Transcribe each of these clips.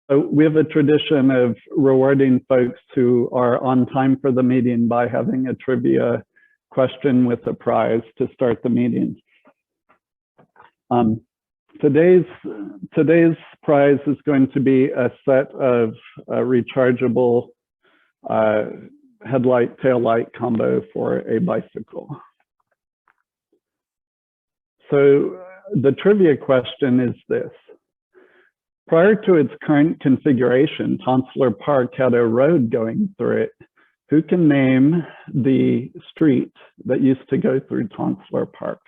we have a tradition of rewarding folks who are on time for the meeting by having a trivia question with a prize to start the meeting. Today's prize is going to be a set of rechargeable headlight taillight combo for a bicycle. So the trivia question is this. Prior to its current configuration, Tonsler Park had a road going through it. Who can name the street that used to go through Tonsler Park?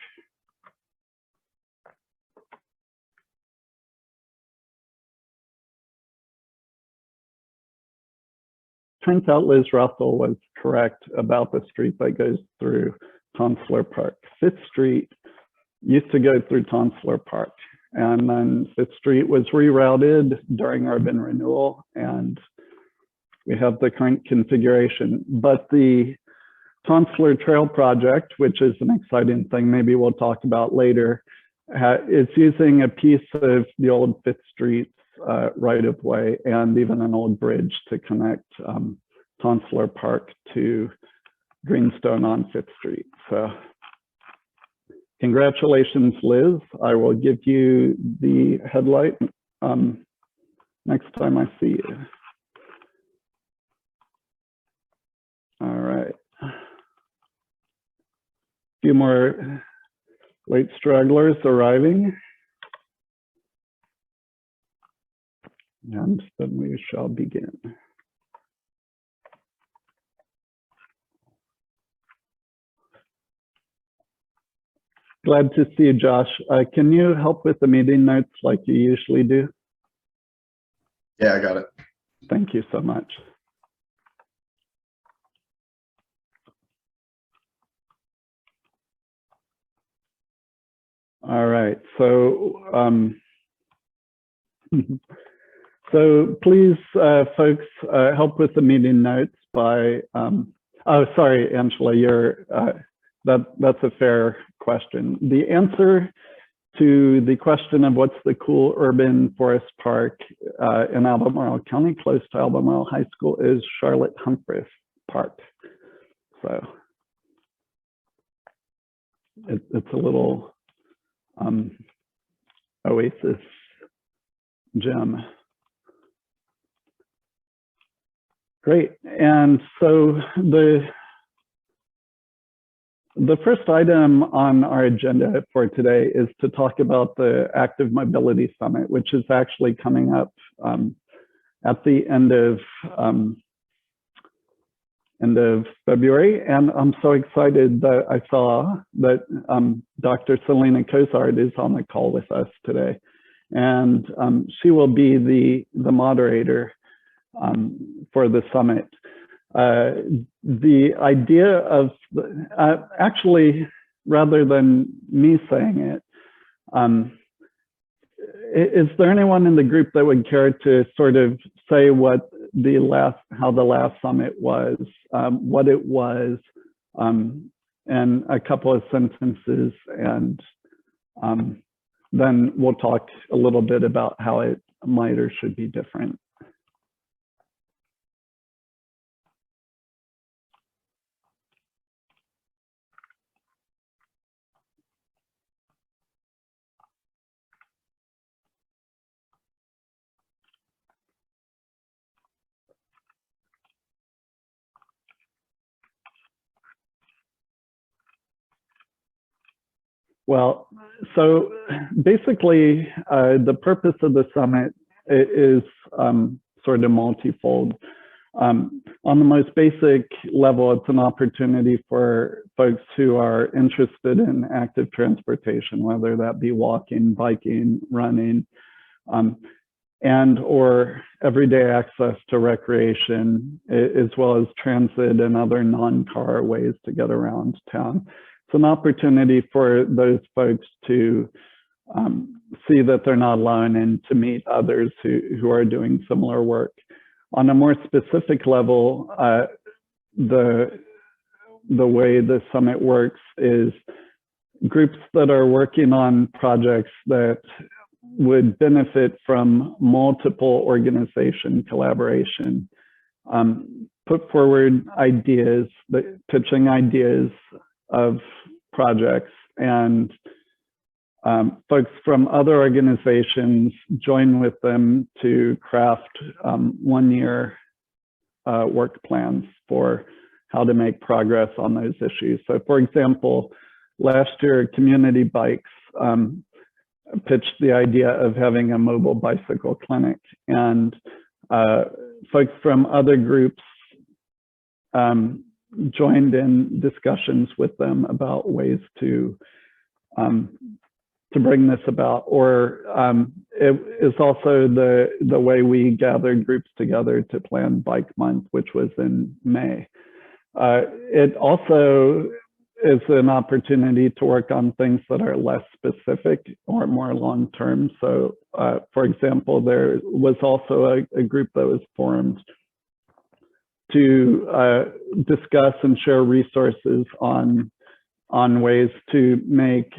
Turns out Liz Russell was correct about the street that goes through Tonsler Park. 5th Street used to go through Tonsler Park, and then 5th Street was rerouted during urban renewal, and we have the current configuration. But the Tonsler Trail project, which is an exciting thing, maybe we'll talk about later, is using a piece of the old 5th Street right-of-way and even an old bridge to connect Tonsler Park to Greenstone on 5th Street. So congratulations, Liz. I will give you the headlight next time I see you. All right. A few more late stragglers arriving. And then we shall begin. Glad to see you, Josh. Can you help with the meeting notes like you usually do? Yeah, I got it. Thank you so much. All right, so so please, folks, help with the meeting notes by, oh, sorry, Angela, you're, that's a fair question. The answer to the question of what's the cool urban forest park in Albemarle County, close to Albemarle High School, is Charlotte Humphreys Park. So it's a little oasis gem. Great, and so the first item on our agenda for today is to talk about the Active Mobility Summit, which is actually coming up at the end of February. And I'm so excited that I saw that Dr. Selena Cozart is on the call with us today. And she will be the moderator for the summit. The idea of, actually, rather than me saying it, is there anyone in the group that would care to sort of say what how the last summit was, what it was, and a couple of sentences, and then we'll talk a little bit about how it might or should be different. Well, so basically, the purpose of the summit is sort of multifold. On the most basic level, it's an opportunity for folks who are interested in active transportation, whether that be walking, biking, running, and or everyday access to recreation, as well as transit and other non-car ways to get around town. It's an opportunity for those folks to see that they're not alone and to meet others who are doing similar work. On a more specific level, the way the summit works is groups that are working on projects that would benefit from multiple organization collaboration. Put forward ideas, pitching ideas of projects, and folks from other organizations join with them to craft 1-year work plans for how to make progress on those issues. So for example, last year, Community Bikes pitched the idea of having a mobile bicycle clinic, and folks from other groups joined in discussions with them about ways to bring this about. Or it is also the way we gathered groups together to plan Bike Month, which was in May. It also is an opportunity to work on things that are less specific or more long-term. So for example, there was also a group that was formed to discuss and share resources on ways to make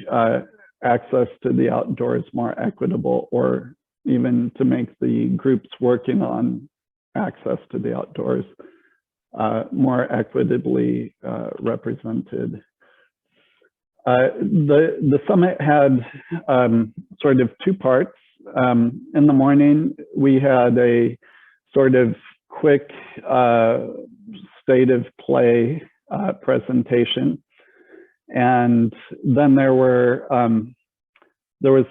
access to the outdoors more equitable, or even to make the groups working on access to the outdoors more equitably represented. The summit had sort of 2 parts. In the morning, we had a sort of quick state of play presentation, and then there was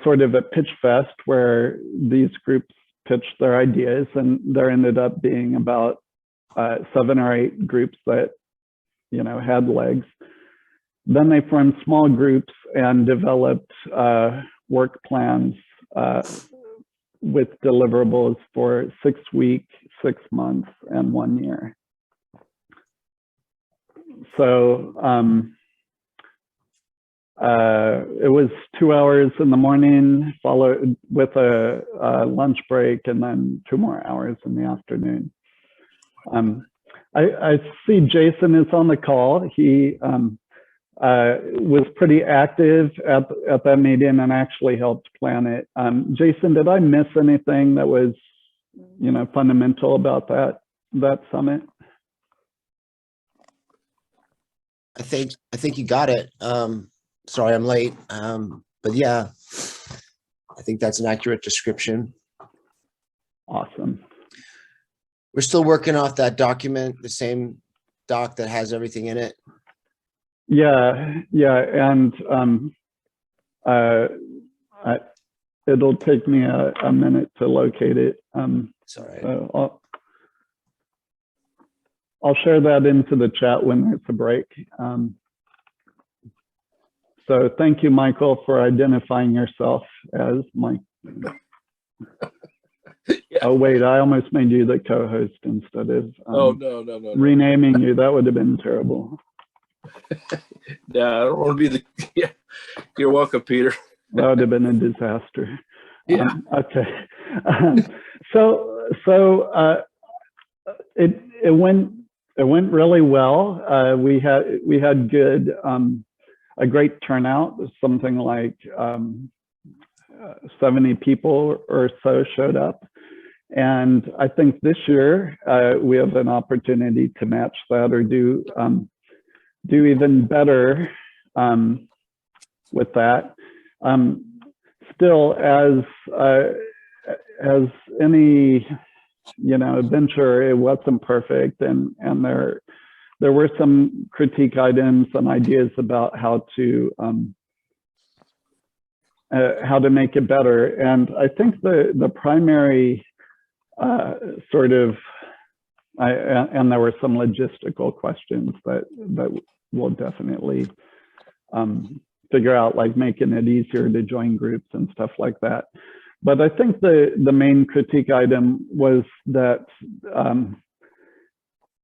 sort of a pitch fest where these groups pitched their ideas, and there ended up being about 7 or 8 groups that had legs. Then they formed small groups and developed work plans with deliverables for 6 weeks, 6 months, and 1 year. So it was 2 hours in the morning, followed with a lunch break, and then 2 more hours in the afternoon. I see Jason is on the call. He was pretty active at that meeting and actually helped plan it. Jason, did I miss anything that was, fundamental about that summit? I think you got it. Sorry, I'm late. But yeah, I think that's an accurate description. Awesome. We're still working off that document, the same doc that has everything in it. Yeah, and it'll take me a minute to locate it. It's all right. So I'll share that into the chat when it's a break. So thank you, Michael, for identifying yourself as Mike. Yeah. Oh wait, I almost made you the co-host instead of no. renaming you. That would have been terrible. Yeah, I don't want to be the. Yeah, you're welcome, Peter. That would have been a disaster. Yeah. Okay. So it went really well. We had good a great turnout. Something like 70 people or so showed up. And I think this year we have an opportunity to match that or do even better with that. Still, as any venture, it wasn't perfect, and there were some critique items and ideas about how to make it better. And I think the primary sort of, and there were some logistical questions that we'll definitely figure out, like making it easier to join groups and stuff like that. But I think the main critique item was that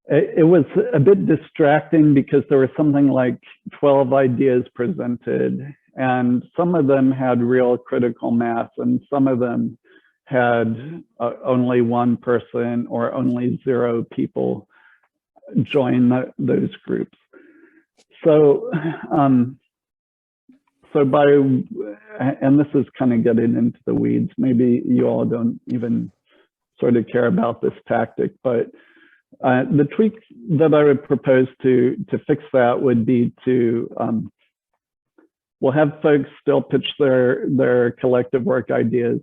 it was a bit distracting because there was something like 12 ideas presented, and some of them had real critical mass, and some of them had only 1 person or only 0 people join those groups. So so by, and this is kind of getting into the weeds, maybe you all don't even sort of care about this tactic, but the tweak that I would propose to fix that would be to, we'll have folks still pitch their collective work ideas,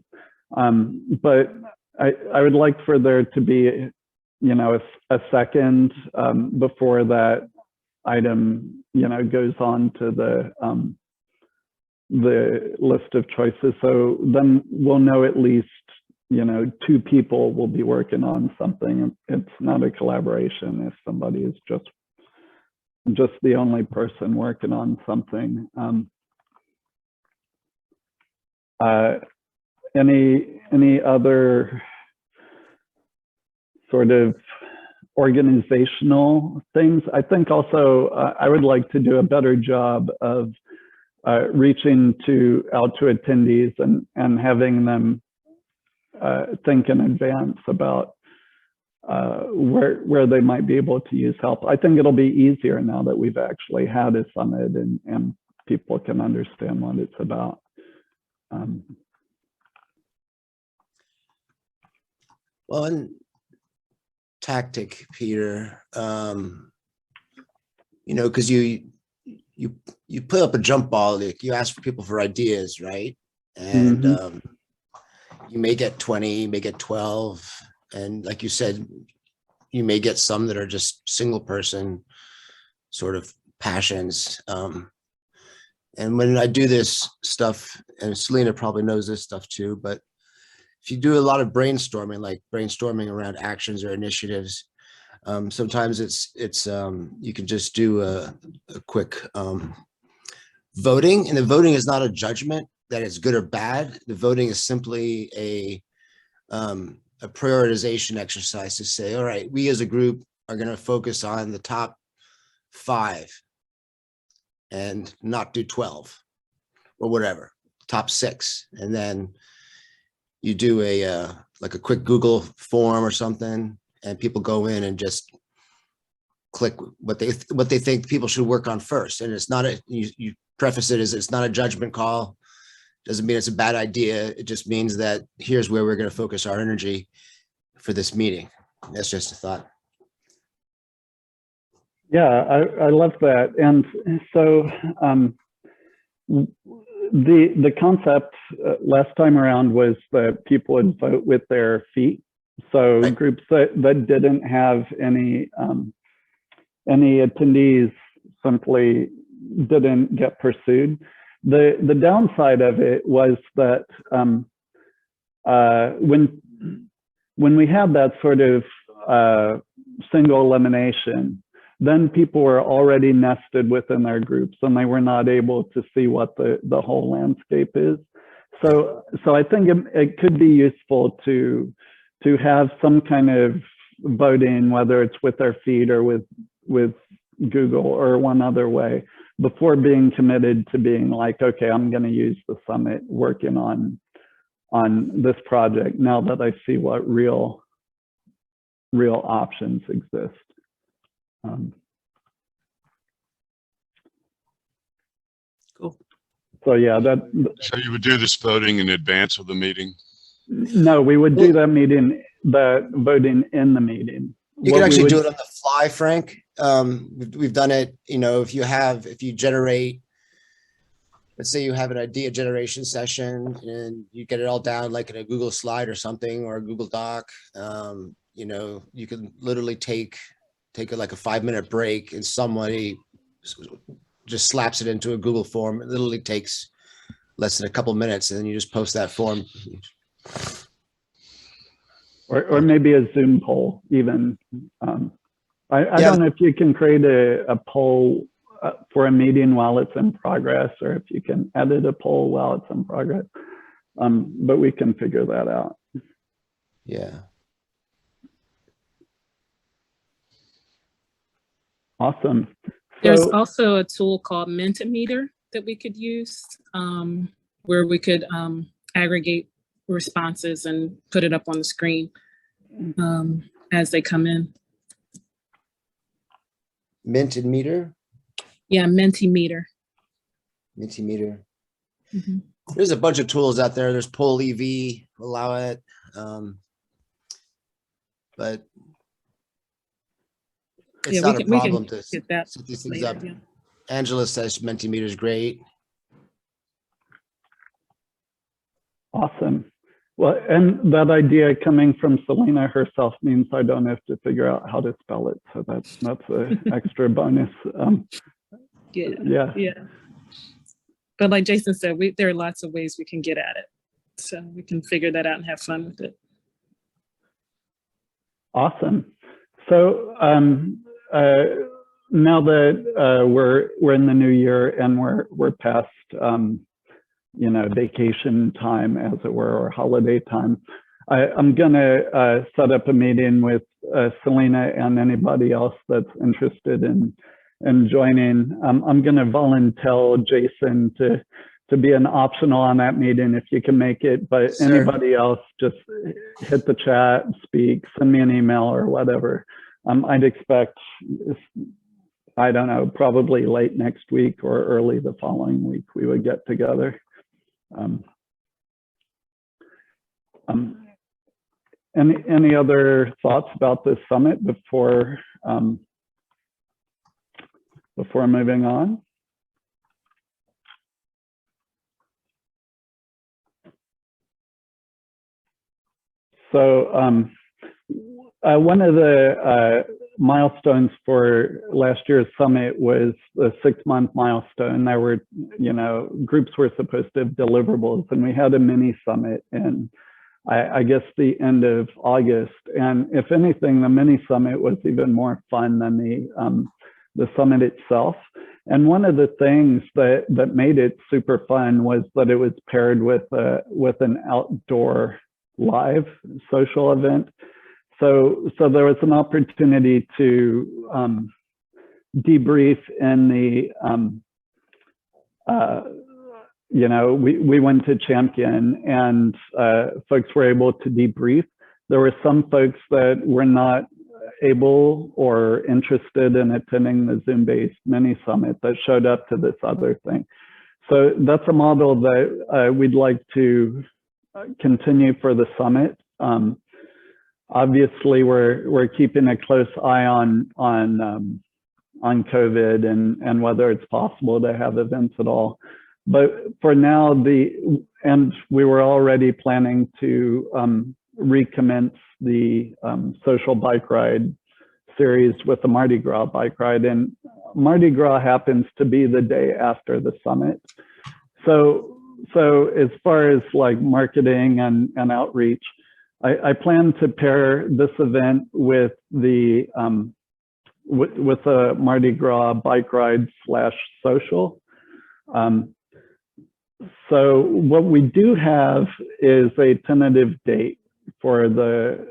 but I would like for there to be, you know, a second before that item, you know, goes on to the list of choices. So then we'll know at least, you know, 2 people will be working on something. It's not a collaboration if somebody is just the only person working on something. Any other sort of organizational things? I think also I would like to do a better job of reaching out to attendees and having them think in advance about where they might be able to use help. I think it'll be easier now that we've actually had a summit and people can understand what it's about. Well, in tactic, Peter, you know, because you put up a jump ball, like you ask for people for ideas, right? And you may get 20, you may get 12, and like you said, you may get some that are just single person sort of passions. And when I do this stuff, and Selena probably knows this stuff too, but if you do a lot of brainstorming, like brainstorming around actions or initiatives, sometimes it's you can just do a quick voting, and the voting is not a judgment that it's good or bad. The voting is simply a prioritization exercise to say, all right, we as a group are going to focus on the top 5 and not do 12 or whatever, top 6, and then you do a like a quick Google form or something, and people go in and just click what they think people should work on first. And it's not you preface it as it's not a judgment call. Doesn't mean it's a bad idea. It just means that here's where we're going to focus our energy for this meeting. That's just a thought. Yeah, I love that. And so the concept last time around was that people would vote with their feet. So Right. Groups that didn't have any attendees simply didn't get pursued. The downside of it was that when we had that sort of single elimination, then people were already nested within their groups and they were not able to see what the whole landscape is. So I think it could be useful to have some kind of voting, whether it's with their feed or with Google or one other way, before being committed to being like, okay, I'm going to use the summit working on this project now that I see what real options exist. Cool. So yeah, So you would do this voting in advance of the meeting? no, we would do the voting in the meeting. You can actually do it on the fly, Frank. We've done it, you know, if you generate, let's say you have an idea generation session and you get it all down like in a Google slide or something, or a Google Doc, you know, you can literally take like a 5-minute break and somebody just slaps it into a Google form. It literally takes less than a couple minutes, and then you just post that form. Or maybe a Zoom poll even. I don't know if you can create a poll for a meeting while it's in progress, or if you can edit a poll while it's in progress, but we can figure that out. Yeah. Awesome. There's So, also a tool called Mentimeter that we could use, where we could aggregate responses and put it up on the screen as they come in. Mentimeter? Yeah, Mentimeter. Mentimeter. Mhm. There's a bunch of tools out there. There's Poll EV, allow it. But it's Yeah, not a we can problem to get that set these things later, up. yeah. Angela says Mentimeter is great. Awesome. Well, and that idea coming from Selena herself means I don't have to figure out how to spell it. So that's an extra bonus. Yeah. Yeah. But like Jason said, there are lots of ways we can get at it. So we can figure that out and have fun with it. Awesome. So now that we're in the new year and we're past vacation time, as it were, or holiday time, I'm gonna set up a meeting with Selena and anybody else that's interested in joining. I'm gonna volunteer Jason to be an optional on that meeting if you can make it, but Sure. anybody else just hit the chat, speak, send me an email or whatever. I'd expect, I don't know, probably late next week or early the following week we would get together. Any other thoughts about this summit before moving on? So one of the milestones for last year's summit was the 6-month milestone. There were, groups were supposed to have deliverables, and we had a mini summit in, I guess, the end of August. And if anything, the mini summit was even more fun than the summit itself. And one of the things that made it super fun was that it was paired with an outdoor live social event. So there was an opportunity to debrief in the, we went to Champion and folks were able to debrief. There were some folks that were not able or interested in attending the Zoom-based mini summit that showed up to this other thing. So that's a model that we'd like to continue for the summit. Obviously, we're keeping a close eye on COVID and whether it's possible to have events at all. But for now, and we were already planning to recommence the social bike ride series with the Mardi Gras bike ride, and Mardi Gras happens to be the day after the summit. So as far as like marketing and outreach, I plan to pair this event with the with a Mardi Gras bike ride / social. So what we do have is a tentative date for the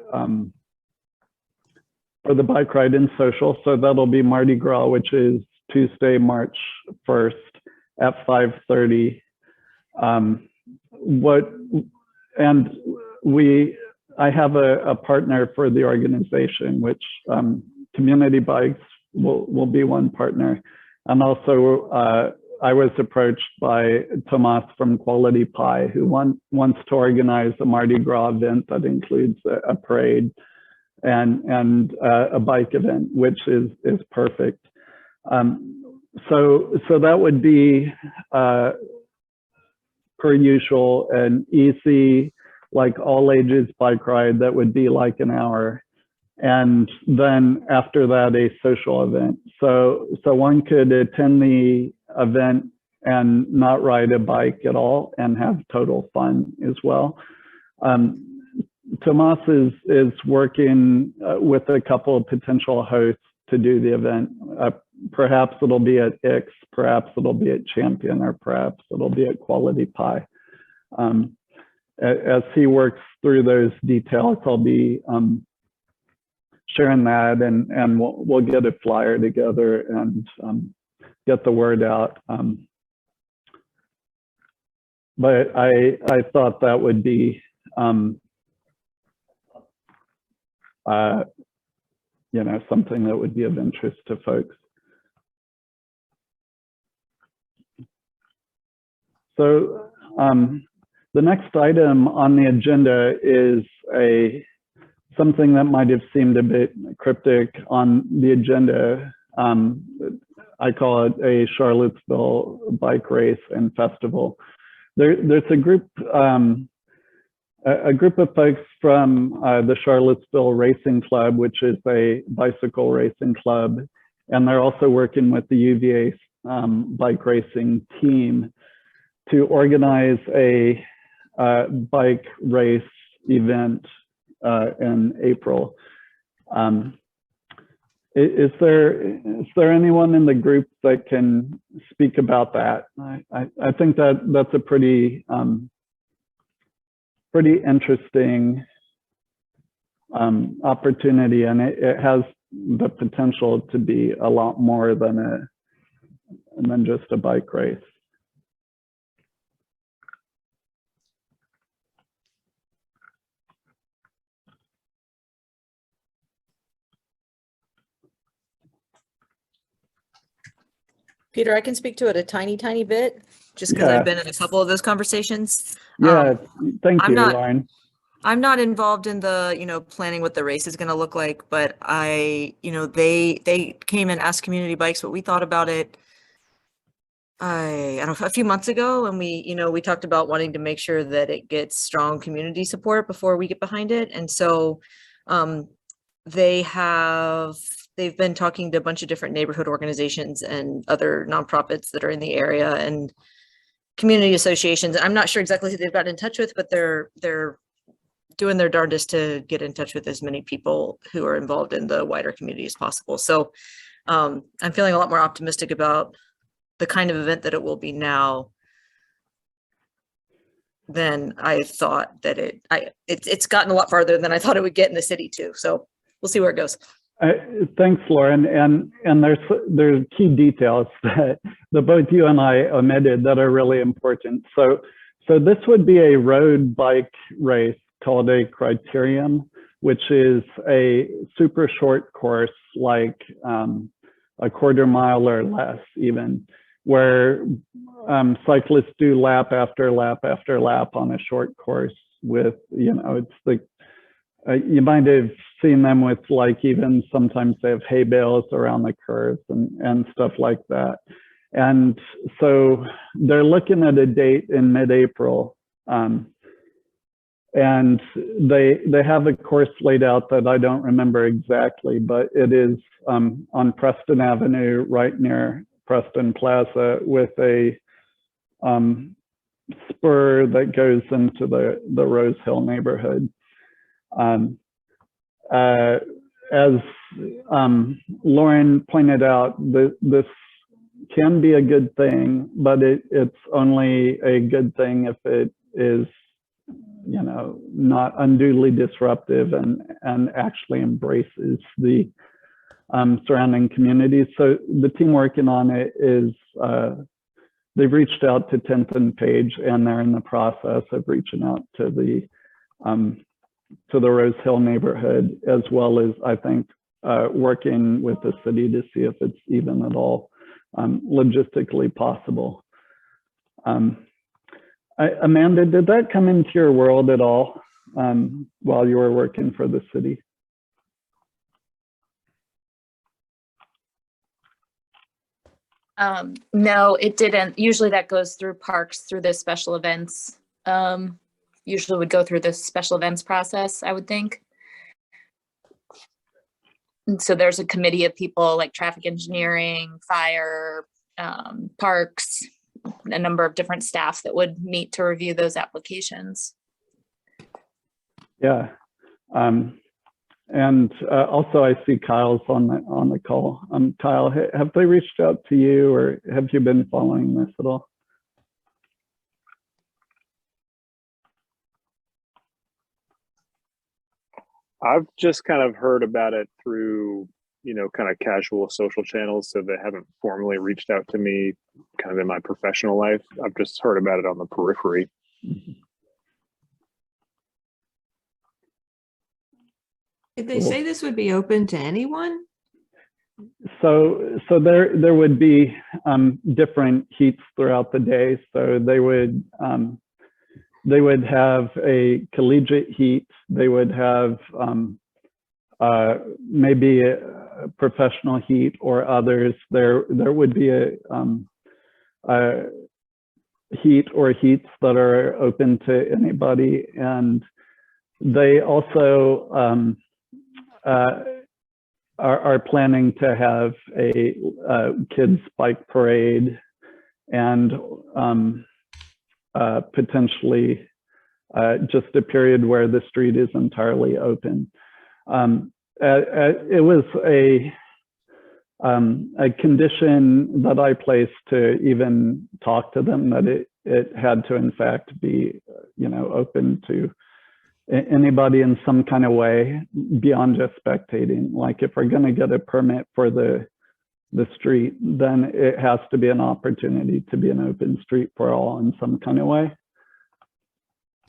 bike ride and social. So that'll be Mardi Gras, which is Tuesday, March 1st at 5:30. I have a partner for the organization, which Community Bikes will be one partner. And also I was approached by Tomas from Quality Pie, who wants to organize a Mardi Gras event that includes a parade and a bike event, which is perfect. So that would be per usual an easy, like all ages bike ride that would be like an hour. And then after that, a social event. So one could attend the event and not ride a bike at all and have total fun as well. Tomas is working with a couple of potential hosts to do the event. Perhaps it'll be at X, perhaps it'll be at Champion, or perhaps it'll be at Quality Pie. As he works through those details, I'll be sharing that, and we'll get a flyer together and get the word out. But I thought that would be something that would be of interest to folks. So the next item on the agenda is something that might have seemed a bit cryptic on the agenda. I call it a Charlottesville bike race and festival. There's a group of folks from the Charlottesville Racing Club, which is a bicycle racing club, and they're also working with the UVA bike racing team to organize a bike race event in April. Is there anyone in the group that can speak about that? I think that's a pretty interesting opportunity, and it has the potential to be a lot more than just a bike race. Peter, I can speak to it a tiny bit, just because I've been in a couple of those conversations. Yeah, thank you, not- Lauren. I'm not involved in the, planning what the race is going to look like, but they came and asked Community Bikes what we thought about it. I don't know, a few months ago, and we talked about wanting to make sure that it gets strong community support before we get behind it. And so they've been talking to a bunch of different neighborhood organizations and other nonprofits that are in the area and community associations. I'm not sure exactly who they've gotten in touch with, but they're doing their darndest to get in touch with as many people who are involved in the wider community as possible. So I'm feeling a lot more optimistic about the kind of event that it will be now than I thought that it's gotten a lot farther than I thought it would get in the city too. So we'll see where it goes. Thanks, Lauren. And there's key details that both you and I omitted that are really important. So this would be a road bike race called a Criterium, which is a super short course, like a quarter mile or less even, where cyclists do lap after lap after lap on a short course with, it's the, you might have seen them with, like, even sometimes they have hay bales around the curves and stuff like that. And so they're looking at a date in mid-April. And they have a course laid out that I don't remember exactly, but it is on Preston Avenue, right near Preston Plaza, with a spur that goes into the Rose Hill neighborhood. As Lauren pointed out, this can be a good thing, but it's only a good thing if it is, not unduly disruptive and actually embraces the surrounding communities. So the team working on it is, they've reached out to 10th and Page, and they're in the process of reaching out to the Rose Hill neighborhood, as well as, I think, working with the city to see if it's even at all logistically possible. Amanda, did that come into your world at all while you were working for the city? No, it didn't. Usually that goes through parks, through the special events. Usually would go through the special events process, I would think. And so there's a committee of people like traffic engineering, fire, parks, a number of different staff that would meet to review those applications. Yeah. And also I see Kyle's on the call. Kyle, have they reached out to you, or have you been following this at all? I've just kind of heard about it through, kind of casual social channels. So they haven't formally reached out to me kind of in my professional life. I've just heard about it on the periphery. Did they say this would be open to anyone? So there would be different heats throughout the day. So they would have a collegiate heat. They would have maybe a professional heat or others. There would be a heat or heats that are open to anybody, and they also are planning to have a kids bike parade and potentially just a period where the street is entirely open. It was a condition that I placed to even talk to them that it had to in fact be, open to anybody in some kind of way beyond just spectating. Like if we're going to get a permit for the street, then it has to be an opportunity to be an open street for all in some kind of way.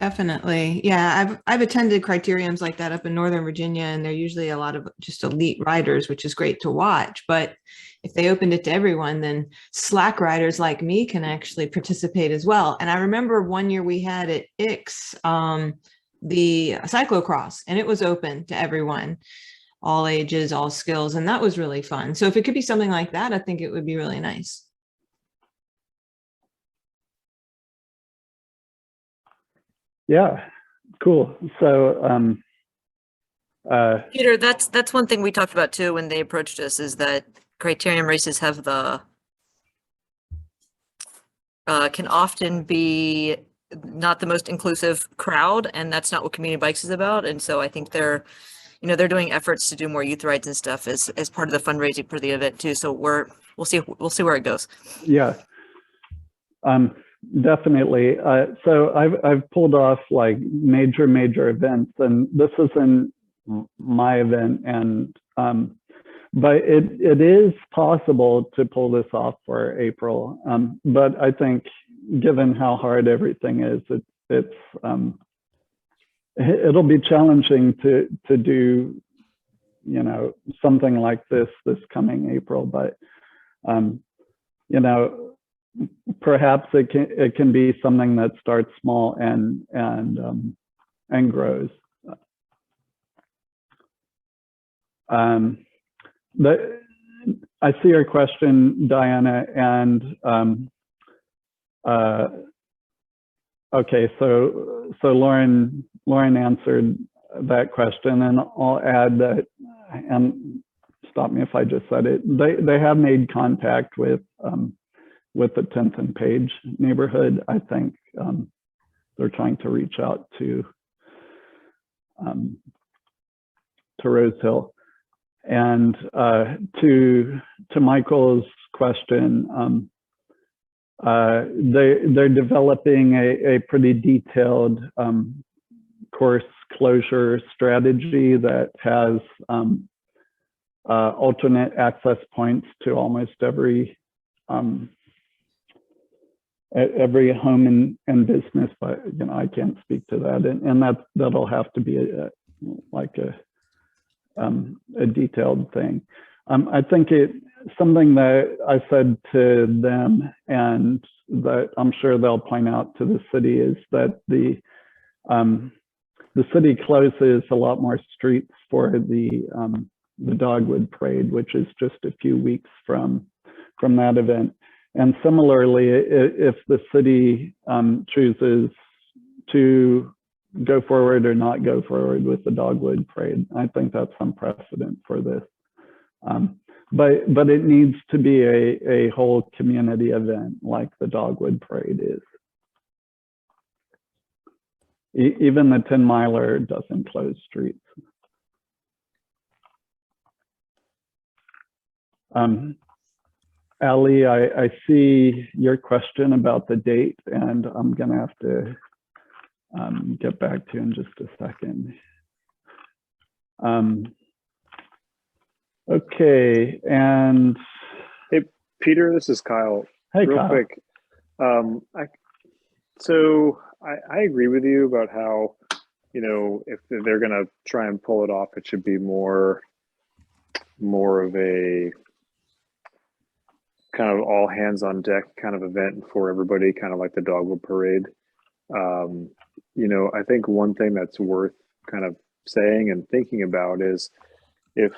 Definitely. Yeah, I've attended criteriums like that up in Northern Virginia, and they're usually a lot of just elite riders, which is great to watch. But if they opened it to everyone, then slack riders like me can actually participate as well. And I remember one year we had at Ix the cyclocross, and it was open to everyone, all ages, all skills, and that was really fun. So if it could be something like that, I think it would be really nice. Yeah, cool. So Peter, that's one thing we talked about too when they approached us, is that Criterium races have can often be not the most inclusive crowd, and that's not what Community Bikes is about. And so I think they're doing efforts to do more youth rides and stuff as part of the fundraising for the event too. So we'll see where it goes. Yeah. Definitely. So I've pulled off like major events, and this isn't my event, and but it is possible to pull this off for April. But I think given how hard everything is, it'll be challenging to do something like this coming April. But perhaps it can be something that starts small and grows. I see your question, Diana, and okay, so Lauren answered that question, and I'll add that, and stop me if I just said it, they have made contact with the 10th and Page neighborhood. I think they're trying to reach out to Rose Hill. And to Michael's question, they're developing a pretty detailed course closure strategy that has alternate access points to almost every home and business, but I can't speak to that, and that'll have to be a detailed thing. I think something that I said to them, and that I'm sure they'll point out to the city, is that the city closes a lot more streets for the Dogwood Parade, which is just a few weeks from that event. And similarly, if the city chooses to go forward or not go forward with the Dogwood Parade, I think that's some precedent for this. But it needs to be a whole community event like the Dogwood Parade is. Even the 10-miler doesn't close streets. Ali, I see your question about the date, and I'm gonna have to get back to you in just a second. Okay, and hey, Peter, this is Kyle. Hey, real Kyle. quick. So I agree with you about how, if they're gonna try and pull it off, it should be more of a kind of all hands on deck kind of event for everybody, kind of like the dogwood parade. You know, I think one thing that's worth kind of saying and thinking about is if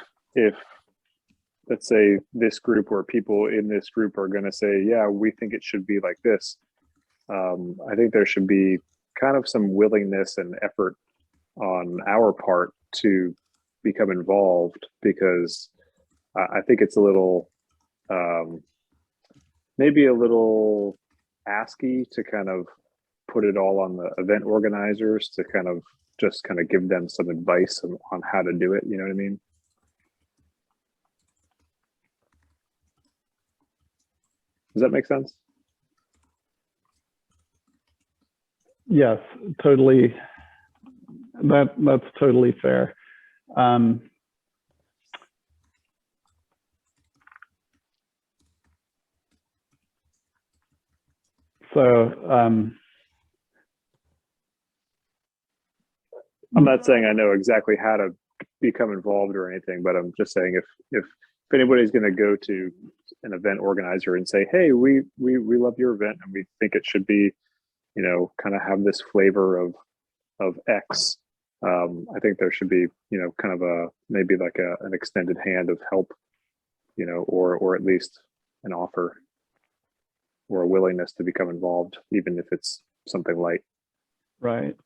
let's say this group or people in this group are going to say, yeah, we think it should be like this. I think there should be kind of some willingness and effort on our part to become involved, because I think it's a little, maybe a little asky to kind of put it all on the event organizers to kind of just kind of give them some advice on how to do it. You know what I mean? Does that make sense? Yes, totally. That's totally fair. I'm not saying I know exactly how to become involved or anything, but I'm just saying if anybody's going to go to an event organizer and say, hey, we love your event and we think it should be, you know, kind of have this flavor of X. I think there should be, you know, kind of a maybe like an extended hand of help, you know, or at least an offer or a willingness to become involved, even if it's something light. Right.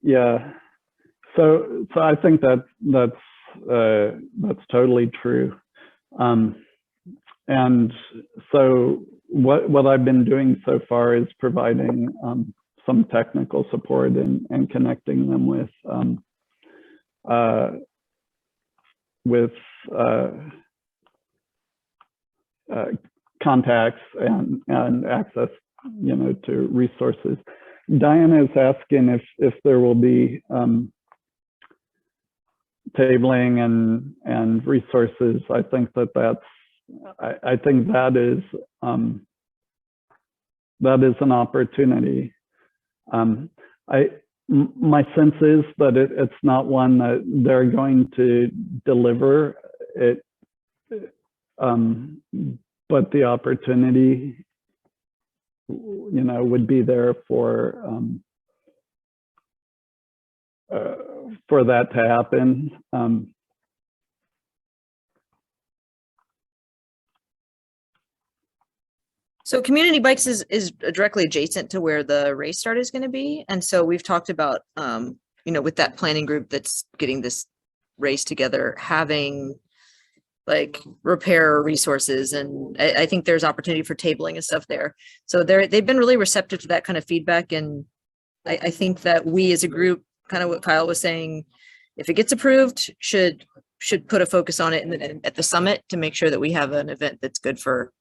Yeah. So I think that's totally true. And so what I've been doing so far is providing some technical support and connecting them with contacts and access, you know, to resources. Diana is asking if there will be tabling and resources. I think I think that is an opportunity. My sense is that it's not one that they're going to deliver it, but the opportunity, you know, would be there for that to happen. So Community Bikes is directly adjacent to where the race start is going to be. And so we've talked about, you know, with that planning group that's getting this race together, having like repair resources. And I think there's opportunity for tabling and stuff there. So they've been really receptive to that kind of feedback. And I think that we as a group, kind of what Kyle was saying, if it gets approved, should put a focus on it at the summit to make sure that we have an event that's good for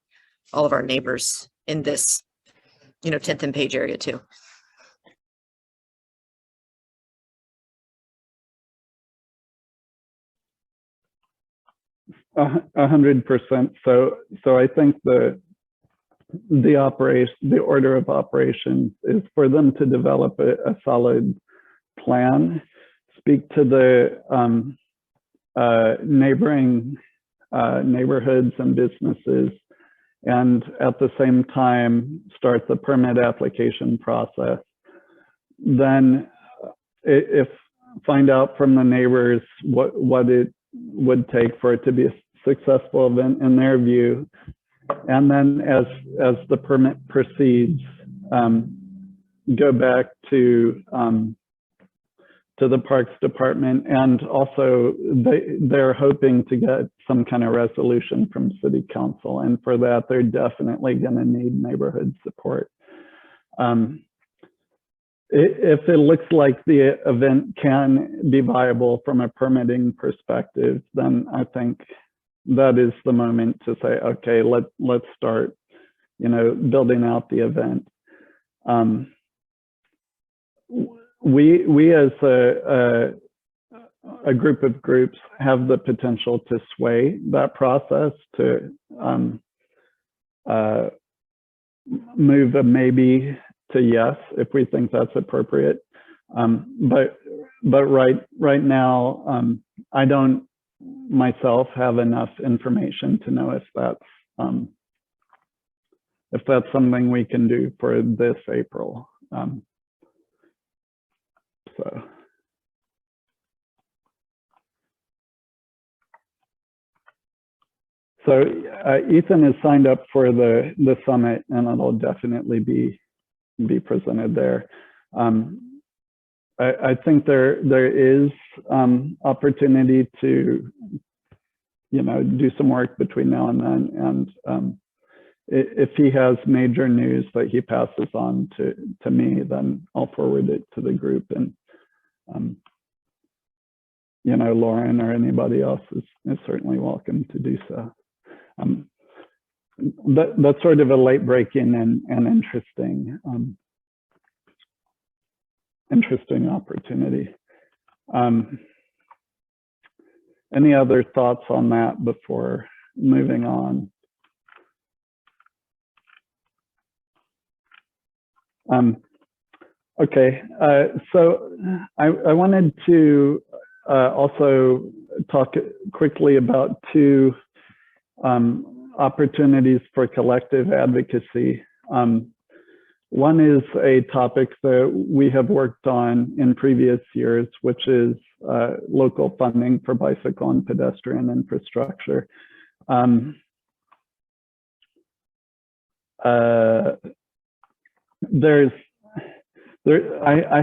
all of our neighbors in this, you know, 10th and Page area too. A 100%. So I think the order of operations is for them to develop a solid plan, speak to the neighboring neighborhoods and businesses, and at the same time start the permit application process. Then find out from the neighbors what it would take for it to be a successful event in their view. And then as the permit proceeds, go back to the Parks Department, and also they're hoping to get some kind of resolution from City Council, and for that they're definitely going to need neighborhood support. If it looks like the event can be viable from a permitting perspective, then I think that is the moment to say, okay, let's start, you know, building out the event. We as a group of groups have the potential to sway that process, to move a maybe to yes if we think that's appropriate. But right now, I don't myself have enough information to know if that's if that's something we can do for this April. So Ethan is signed up for the summit, and it'll definitely be presented there. I think there is opportunity to, do some work between now and then. And if he has major news that he passes on to me, then I'll forward it to the group. And Lauren or anybody else is certainly welcome to do so. That's sort of a late break-in and interesting opportunity. Any other thoughts on that before moving on? Okay, so I wanted to also talk quickly about two opportunities for collective advocacy. One is a topic that we have worked on in previous years, which is local funding for bicycle and pedestrian infrastructure. I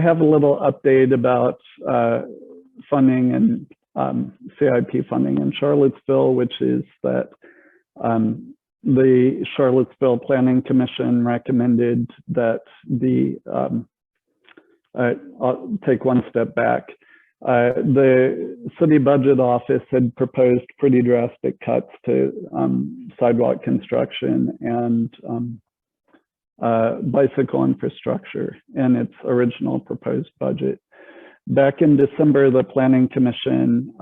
have a little update about funding and CIP funding in Charlottesville, which is that the Charlottesville Planning Commission recommended that I'll take one step back. The city budget office had proposed pretty drastic cuts to sidewalk construction and bicycle infrastructure in its original proposed budget. Back in December, the Planning Commission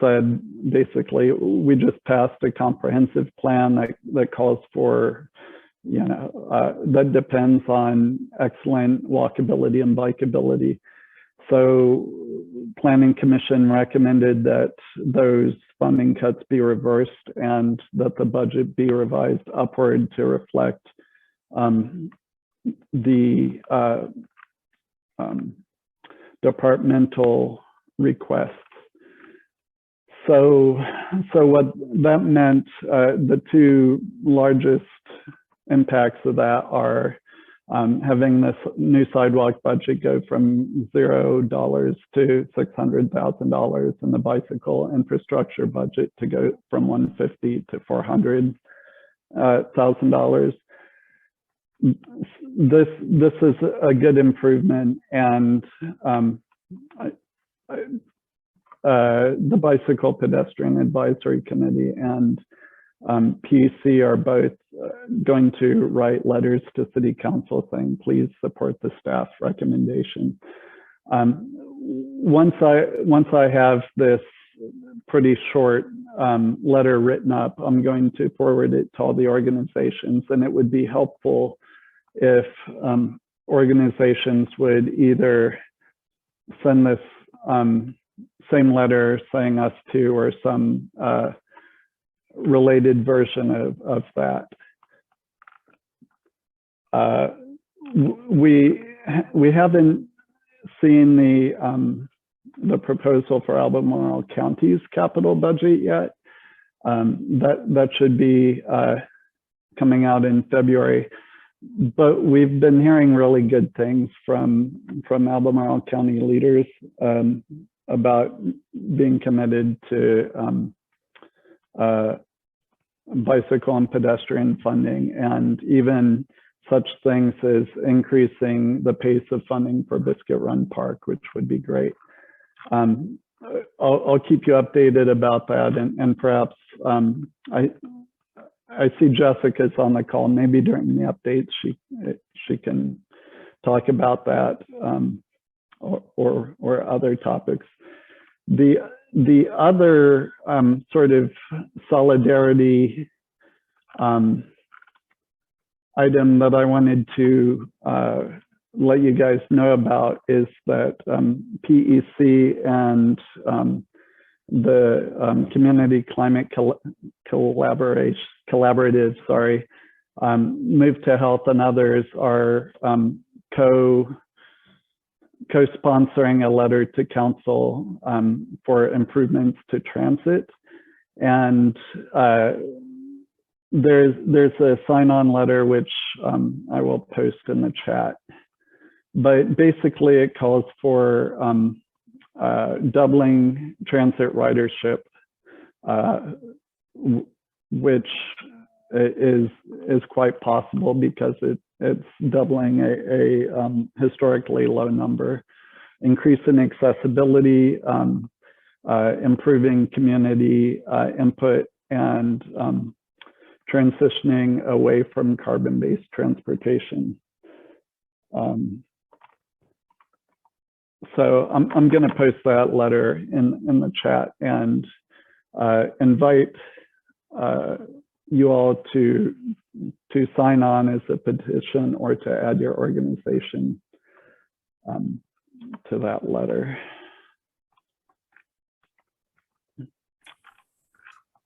said basically, we just passed a comprehensive plan that calls for, that depends on excellent walkability and bikeability. So Planning Commission recommended that those funding cuts be reversed and that the budget be revised upward to reflect the departmental requests. So what that meant, the two largest impacts of that are having this new sidewalk budget go from $0 to $600,000 and the bicycle infrastructure budget to go from $150,000 to $400,000. This is a good improvement, and the Bicycle Pedestrian Advisory Committee and PEC are both going to write letters to City Council saying, please support the staff recommendation. Once I have this pretty short letter written up, I'm going to forward it to all the organizations, and it would be helpful if organizations would either send this same letter saying us to, or some related version of that. We haven't seen the proposal for Albemarle County's capital budget yet. That should be coming out in February. But we've been hearing really good things from Albemarle County leaders about being committed to bicycle and pedestrian funding, and even such things as increasing the pace of funding for Biscuit Run Park, which would be great. I'll keep you updated about that, and perhaps I see Jessica's on the call. Maybe during the updates she can talk about that or other topics. The other sort of solidarity item that I wanted to let you guys know about is that PEC and the Community Climate Collaborative, Move to Health and others are co-sponsoring a letter to council for improvements to transit. And there's a sign-on letter, which I will post in the chat. But basically it calls for doubling transit ridership, which is quite possible because it's doubling a historically low number, increasing accessibility, improving community input, and transitioning away from carbon-based transportation. So I'm going to post that letter in the chat and invite you all to sign on as a petition or to add your organization to that letter.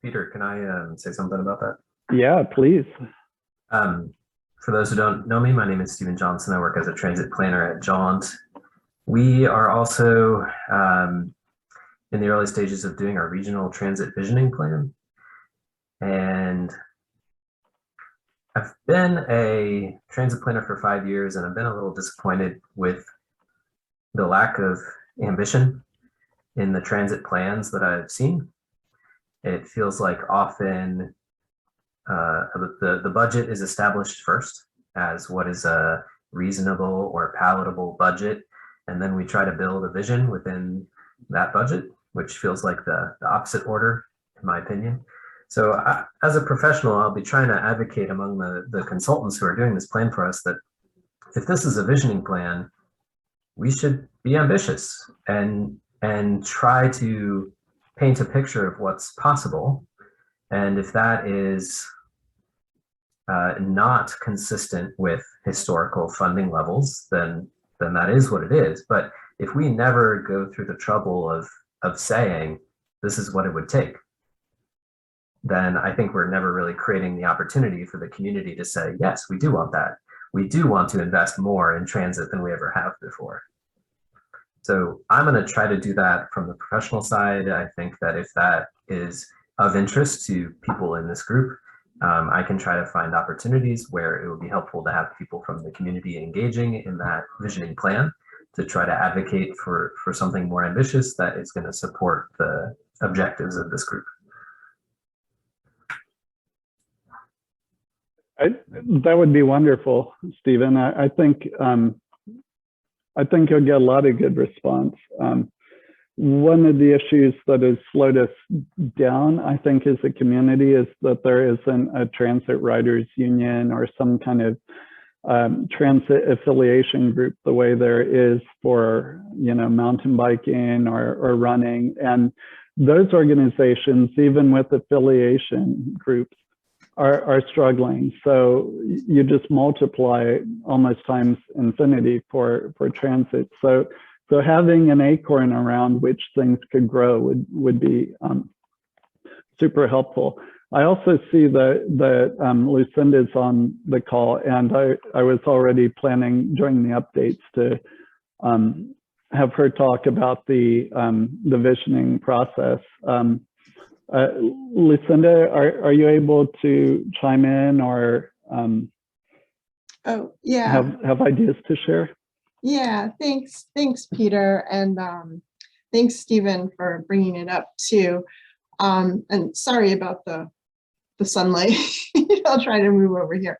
Peter, can I say something about that? Yeah, please. For those who don't know me, my name is Stephen Johnson. I work as a transit planner at Jaunt. We are also in the early stages of doing our regional transit visioning plan. And I've been a transit planner for 5 years, and I've been a little disappointed with the lack of ambition in the transit plans that I've seen. It feels like often the budget is established first as what is a reasonable or palatable budget, and then we try to build a vision within that budget, which feels like the opposite order, in my opinion. So as a professional, I'll be trying to advocate among the consultants who are doing this plan for us that if this is a visioning plan, we should be ambitious and try to paint a picture of what's possible. And if that is not consistent with historical funding levels, then that is what it is. But if we never go through the trouble of saying this is what it would take, then I think we're never really creating the opportunity for the community to say, yes, we do want that. We do want to invest more in transit than we ever have before. So I'm going to try to do that from the professional side. I think that if that is of interest to people in this group, I can try to find opportunities where it would be helpful to have people from the community engaging in that visioning plan to try to advocate for something more ambitious that is going to support the objectives of this group. That would be wonderful, Stephen. I think you'll get a lot of good response. One of the issues that has slowed us down, I think, as a community is that there isn't a transit riders union or some kind of transit affiliation group the way there is for, mountain biking or running. And those organizations, even with affiliation groups, are struggling. So you just multiply almost times infinity for transit. So having an acorn around which things could grow would be super helpful. I also see that Lucinda's on the call, and I was already planning during the updates to have her talk about the visioning process. Lucinda, are you able to chime in or oh yeah, have ideas to share? Yeah, thanks Peter, and thanks Stephen for bringing it up too. And sorry about the sunlight. I'll try to move over here.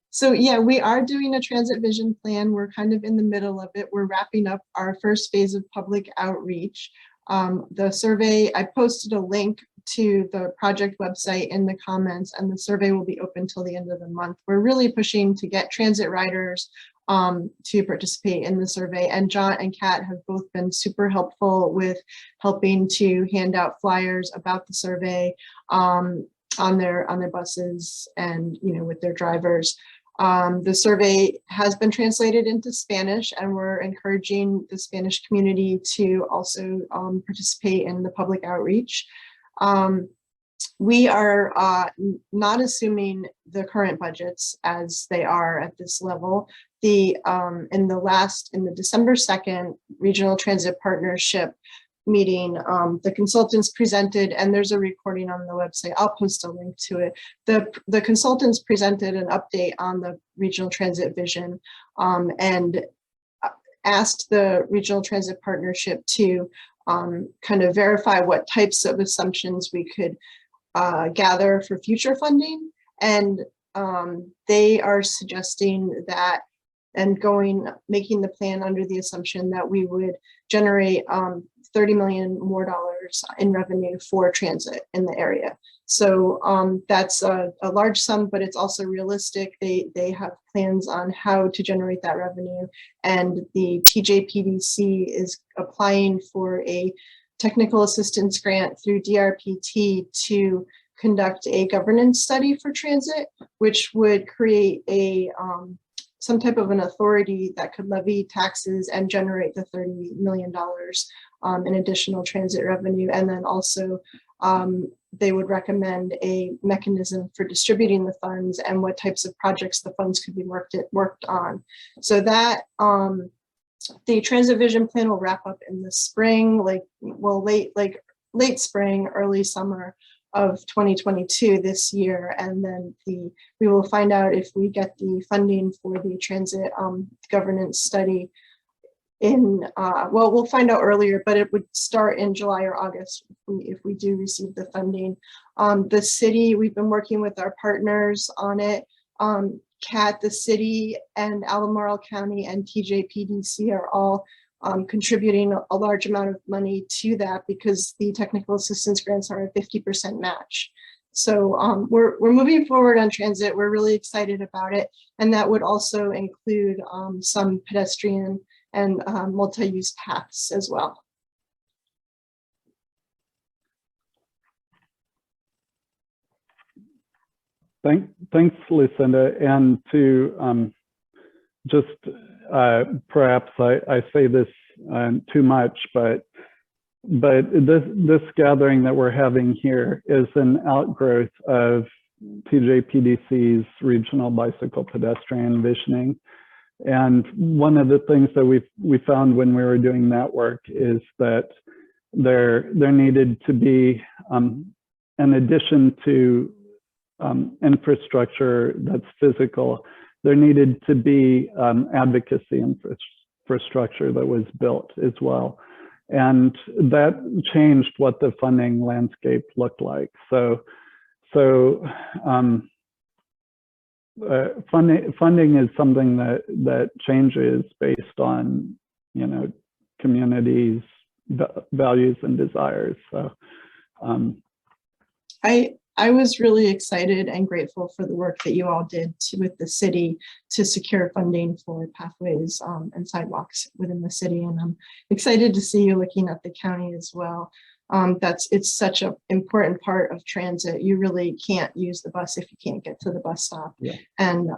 So yeah, we are doing a transit vision plan. We're kind of in the middle of it. We're wrapping up our first phase of public outreach. The survey, I posted a link to the project website in the comments, and the survey will be open till the end of the month. We're really pushing to get transit riders to participate in the survey, and John and Kat have both been super helpful with helping to hand out flyers about the survey on their buses and with their drivers. The survey has been translated into Spanish, and we're encouraging the Spanish community to also participate in the public outreach. we are not assuming the current budgets as they are at this level. In the December 2nd Regional Transit Partnership meeting, the consultants presented, and there's a recording on the website. I'll post a link to it. The consultants presented an update on the regional transit vision, and asked the Regional Transit Partnership to kind of verify what types of assumptions we could gather for future funding. And they are suggesting that, and making the plan under the assumption that we would generate $30 million more in revenue for transit in the area. So that's a large sum, but it's also realistic. They have plans on how to generate that revenue. And the TJPDC is applying for a technical assistance grant through DRPT to conduct a governance study for transit, which would create some type of an authority that could levy taxes and generate the $30 million in additional transit revenue. And then also they would recommend a mechanism for distributing the funds and what types of projects the funds could be worked on. So that the transit vision plan will wrap up in the spring, late spring, early summer of 2022 this year. And then we will find out if we get the funding for the transit governance study we'll find out earlier, but it would start in July or August if we do receive the funding. The city, we've been working with our partners on it. CAT, the city, and Albemarle County and TJPDC are all contributing a large amount of money to that, because the technical assistance grants are a 50% match. So we're moving forward on transit. We're really excited about it. And that would also include some pedestrian and multi-use paths as well. Thanks, Lucinda. And to just perhaps I say this too much, but this gathering that we're having here is an outgrowth of TJPDC's regional bicycle pedestrian visioning. And one of the things that we found when we were doing that work is that there needed to be, in addition to infrastructure that's physical, there needed to be advocacy infrastructure that was built as well. And that changed what the funding landscape looked like. So funding is something that changes based on, communities' values and desires. So I was really excited and grateful for the work that you all did with the city to secure funding for pathways and sidewalks within the city. And I'm excited to see you looking at the county as well. It's such an important part of transit. You really can't use the bus if you can't get to the bus stop. Yeah. And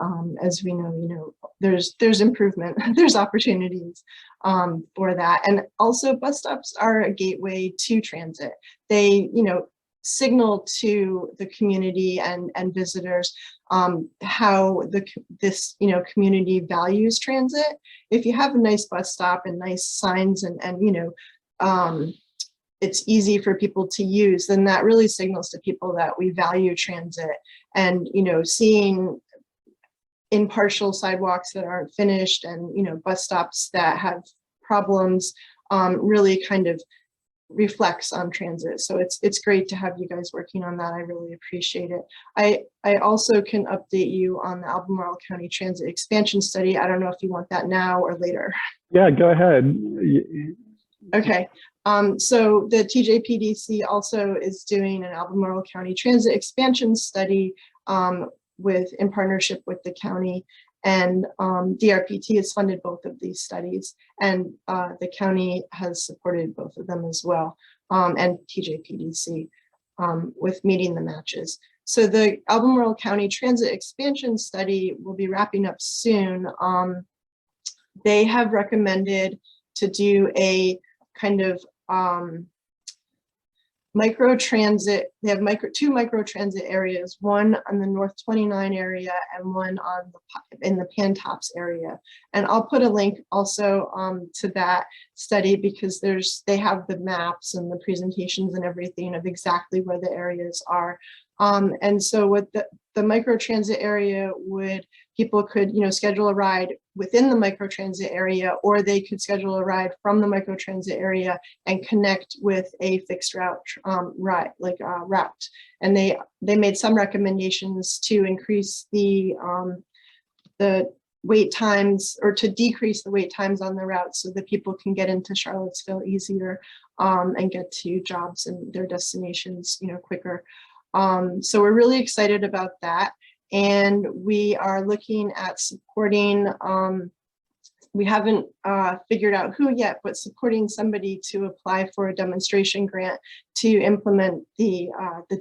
as we know, there's improvement, there's opportunities for that. And also bus stops are a gateway to transit. They, signal to the community and visitors how this community values transit. If you have a nice bus stop and nice signs and it's easy for people to use, then that really signals to people that we value transit. And seeing impartial sidewalks that aren't finished and bus stops that have problems really kind of reflects on transit. So it's great to have you guys working on that. I really appreciate it. I also can update you on the Albemarle County Transit Expansion Study. I don't know if you want that now or later. Yeah, go ahead. Okay. So the TJPDC also is doing an Albemarle County Transit Expansion Study in partnership with the county. And DRPT has funded both of these studies, and the county has supported both of them as well, and TJPDC with meeting the matches. So the Albemarle County Transit Expansion Study will be wrapping up soon. They have recommended to do a kind of micro transit. They have two micro transit areas, one on the North 29 area and one on in the Pantops area. And I'll put a link also to that study, because they have the maps and the presentations and everything of exactly where the areas are. And so what the micro transit area people could, schedule a ride within the micro transit area, or they could schedule a ride from the micro transit area and connect with a fixed route route. And they made some recommendations to increase the wait times, or to decrease the wait times on the route, so that people can get into Charlottesville easier and get to jobs and their destinations, quicker. So we're really excited about that. And we are looking at supporting, we haven't figured out who yet, but supporting somebody to apply for a demonstration grant to implement the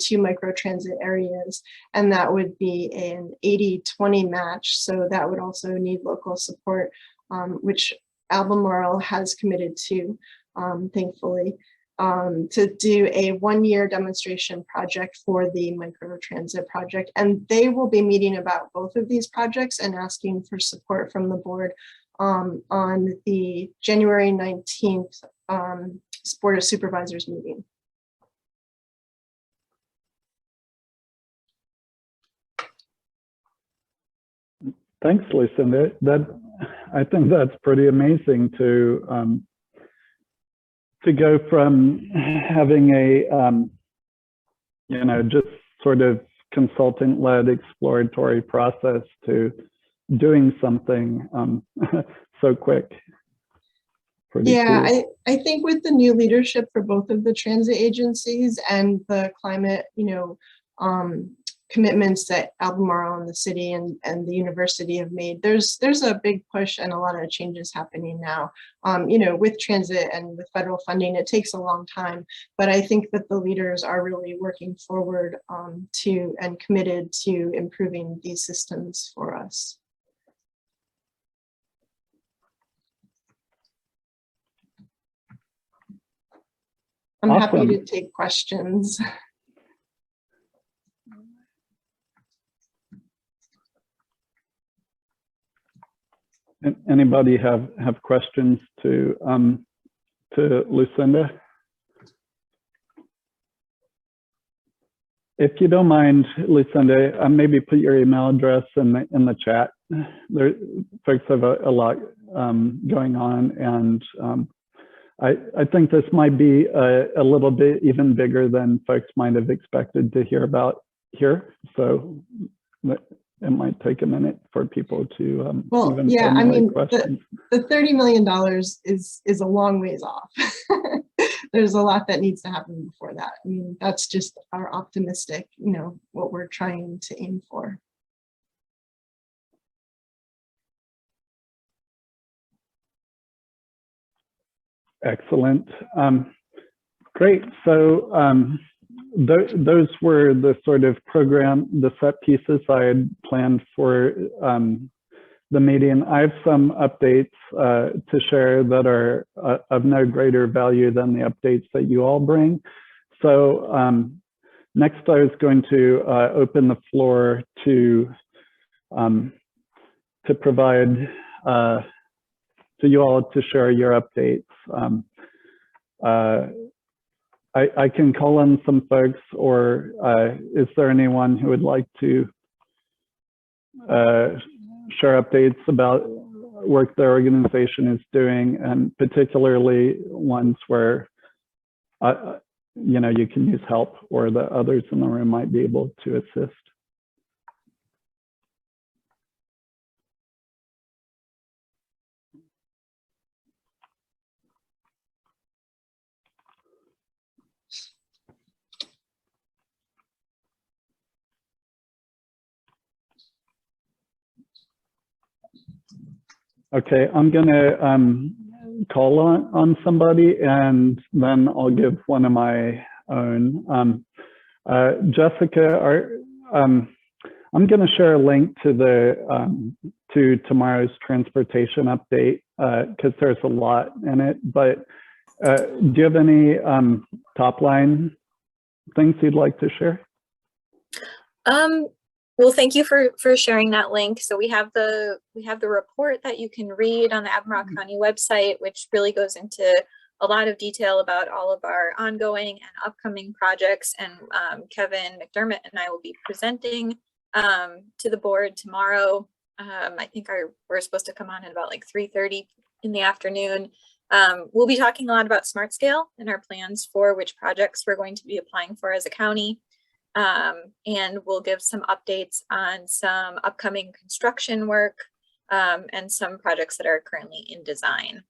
two micro transit areas. And that would be an 80-20 match. So that would also need local support, which Albemarle has committed to, thankfully. To do a 1-year demonstration project for the micro transit project. And they will be meeting about both of these projects and asking for support from the board on the January 19th Board of Supervisors meeting. Thanks, Lucinda. I think that's pretty amazing to go from having a, just sort of consultant-led exploratory process to doing something so quick. Pretty cool. I think with the new leadership for both of the transit agencies and the climate, commitments that Albemarle and the city and the university have made, there's a big push and a lot of changes happening now. With transit and with federal funding, it takes a long time, but I think that the leaders are really working forward to and committed to improving these systems for us. I'm happy to take questions. Anybody have questions to Lucinda? If you don't mind, Lucinda, maybe put your email address in the chat. Folks have a lot going on, and I think this might be a little bit even bigger than folks might have expected to hear about here. So it might take a minute for people to well, yeah, I mean, the $30 million is a long ways off. There's a lot that needs to happen before that. I mean, that's just our optimistic, what we're trying to aim for. Excellent. Great. So those were the sort of the set pieces I had planned for the meeting. I have some updates to share that are of no greater value than the updates that you all bring. So next I was going to open the floor to provide to you all to share your updates. I can call on some folks, or is there anyone who would like to share updates about work their organization is doing, and particularly ones where you can use help, or the others in the room might be able to assist? Okay, I'm gonna call on somebody, and then I'll give one of my own. Jessica, I'm gonna share a link to tomorrow's transportation update because there's a lot in it. But do you have any top line things you'd like to share? Well, thank you for sharing that link. So we have the report that you can read on the Albemarle County website, which really goes into a lot of detail about all of our ongoing and upcoming projects. And Kevin McDermott and I will be presenting to the board tomorrow. I think we're supposed to come on at about like 3:30 in the afternoon. We'll be talking a lot about smart scale and our plans for which projects we're going to be applying for as a county. And we'll give some updates on some upcoming construction work and some projects that are currently in design.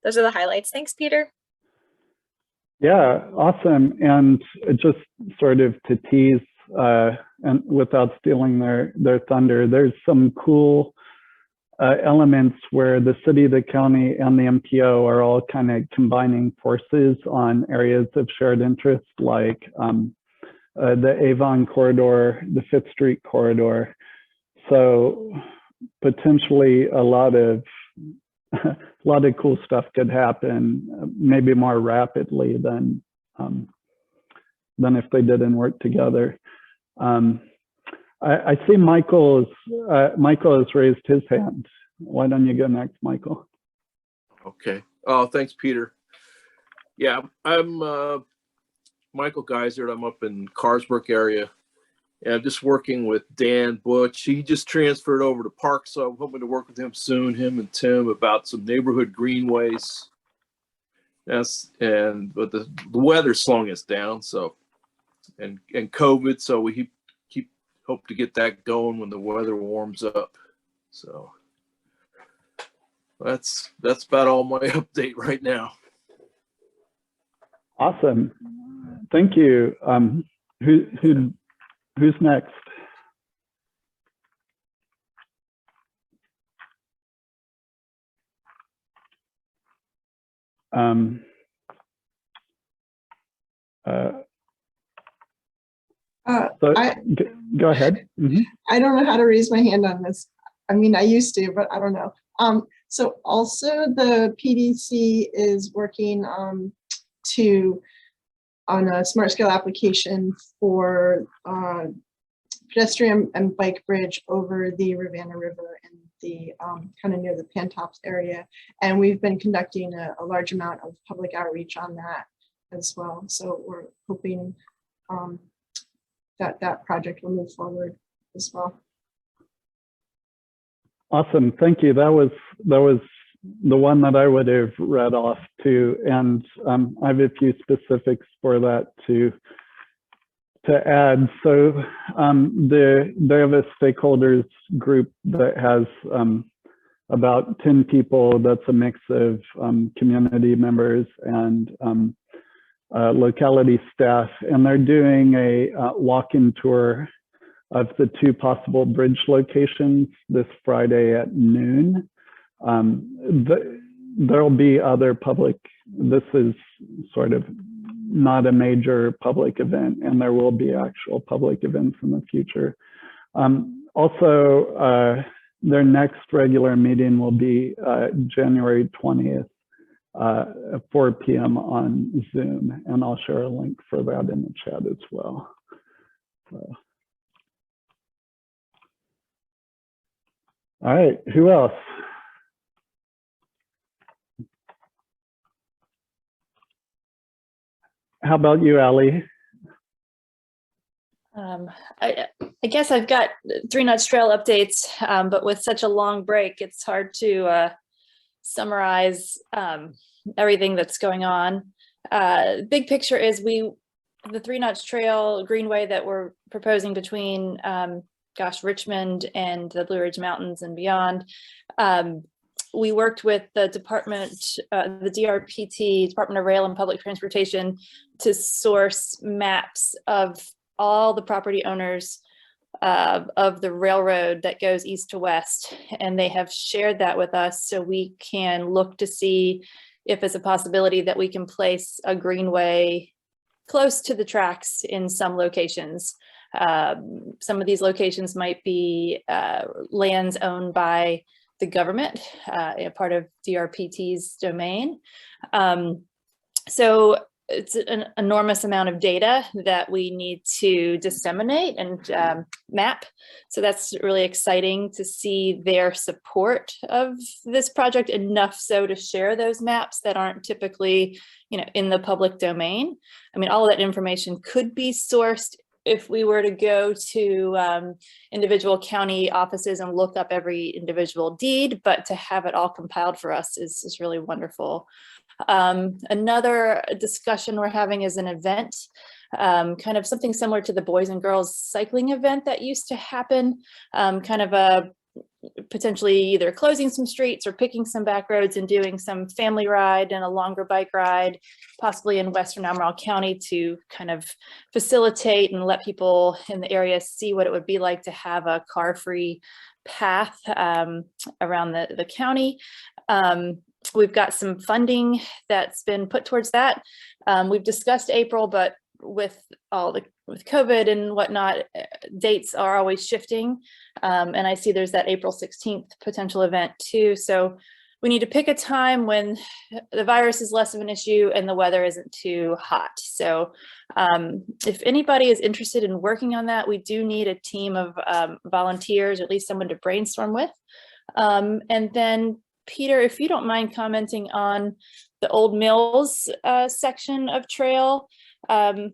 Those are the highlights. Thanks, Peter. Yeah, awesome. And just sort of to tease, and without stealing their thunder, there's some cool elements where the city, the county, and the MPO are all kind of combining forces on areas of shared interest, like the Avon corridor, the Fifth Street corridor. So potentially a lot of cool stuff could happen, maybe more rapidly than if they didn't work together. I see Michael has raised his hand. Why don't you go next, Michael? Okay. Oh, thanks, Peter. Yeah, I'm Michael Geiser. I'm up in Carsbrook area. And I'm just working with Dan Butch. He just transferred over to Park, so I'm hoping to work with him soon, him and Tim, about some neighborhood greenways. But the weather's slowing us down, so and COVID, so we hope to get that going when the weather warms up. So that's about all my update right now. Awesome, thank you. Who's next? Go ahead. Mm-hmm. I don't know how to raise my hand on this. I mean, I used to, but I don't know. So also the PDC is working on a smart scale application for pedestrian and bike bridge over the Rivanna River and the kind of near the Pantops area. And we've been conducting a large amount of public outreach on that as well. So we're hoping that project will move forward as well. Awesome, thank you. That was the one that I would have read off too, and I have a few specifics for that to add. So they have a stakeholders group that has about 10 people. That's a mix of community members and locality staff, and they're doing a walk-in tour of the 2 possible bridge locations this Friday at noon. There'll be other public, this is sort of not a major public event, and there will be actual public events in the future. Also, their next regular meeting will be January 20th at 4 p.m. on Zoom, and I'll share a link for that in the chat as well. So. All right, who else? How about you, Allie? I guess I've got 3 Nuts Trail updates, but with such a long break, it's hard to summarize everything that's going on. Big picture is the 3 Nuts Trail Greenway that we're proposing between Richmond and the Blue Ridge Mountains and beyond. We worked with the department, the DRPT, Department of Rail and Public Transportation, to source maps of all the property owners of the railroad that goes east to west. And they have shared that with us so we can look to see if it's a possibility that we can place a greenway close to the tracks in some locations. Some of these locations might be lands owned by the government, a part of DRPT's domain. So it's an enormous amount of data that we need to disseminate and map. So that's really exciting to see their support of this project, enough so to share those maps that aren't typically, in the public domain. I mean, all of that information could be sourced if we were to go to individual county offices and look up every individual deed, but to have it all compiled for us is really wonderful. Another discussion we're having is an event, kind of something similar to the Boys and Girls Cycling event that used to happen, kind of a potentially either closing some streets or picking some back roads and doing some family ride and a longer bike ride, possibly in Western Albemarle County, to kind of facilitate and let people in the area see what it would be like to have a car-free path around the county. We've got some funding that's been put towards that. We've discussed April, but with COVID and whatnot, dates are always shifting. And I see there's that April 16th potential event too. So we need to pick a time when the virus is less of an issue and the weather isn't too hot. So if anybody is interested in working on that, we do need a team of volunteers, or at least someone to brainstorm with. And then Peter, if you don't mind commenting on the Old Mills section of trail. The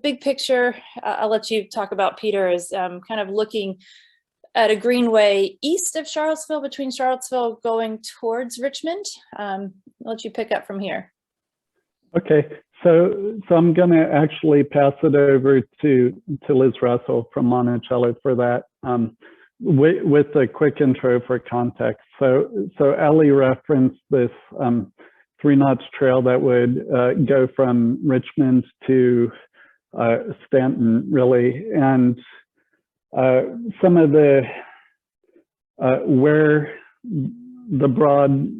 big picture, I'll let you talk about, Peter, is kind of looking at a greenway east of Charlottesville, between Charlottesville going towards Richmond. I'll let you pick up from here. Okay, so I'm going to actually pass it over to Liz Russell from Monticello for that. With a quick intro for context. So Ellie referenced this 3-notch trail that would go from Richmond to Stanton, really. And some of the, where the broad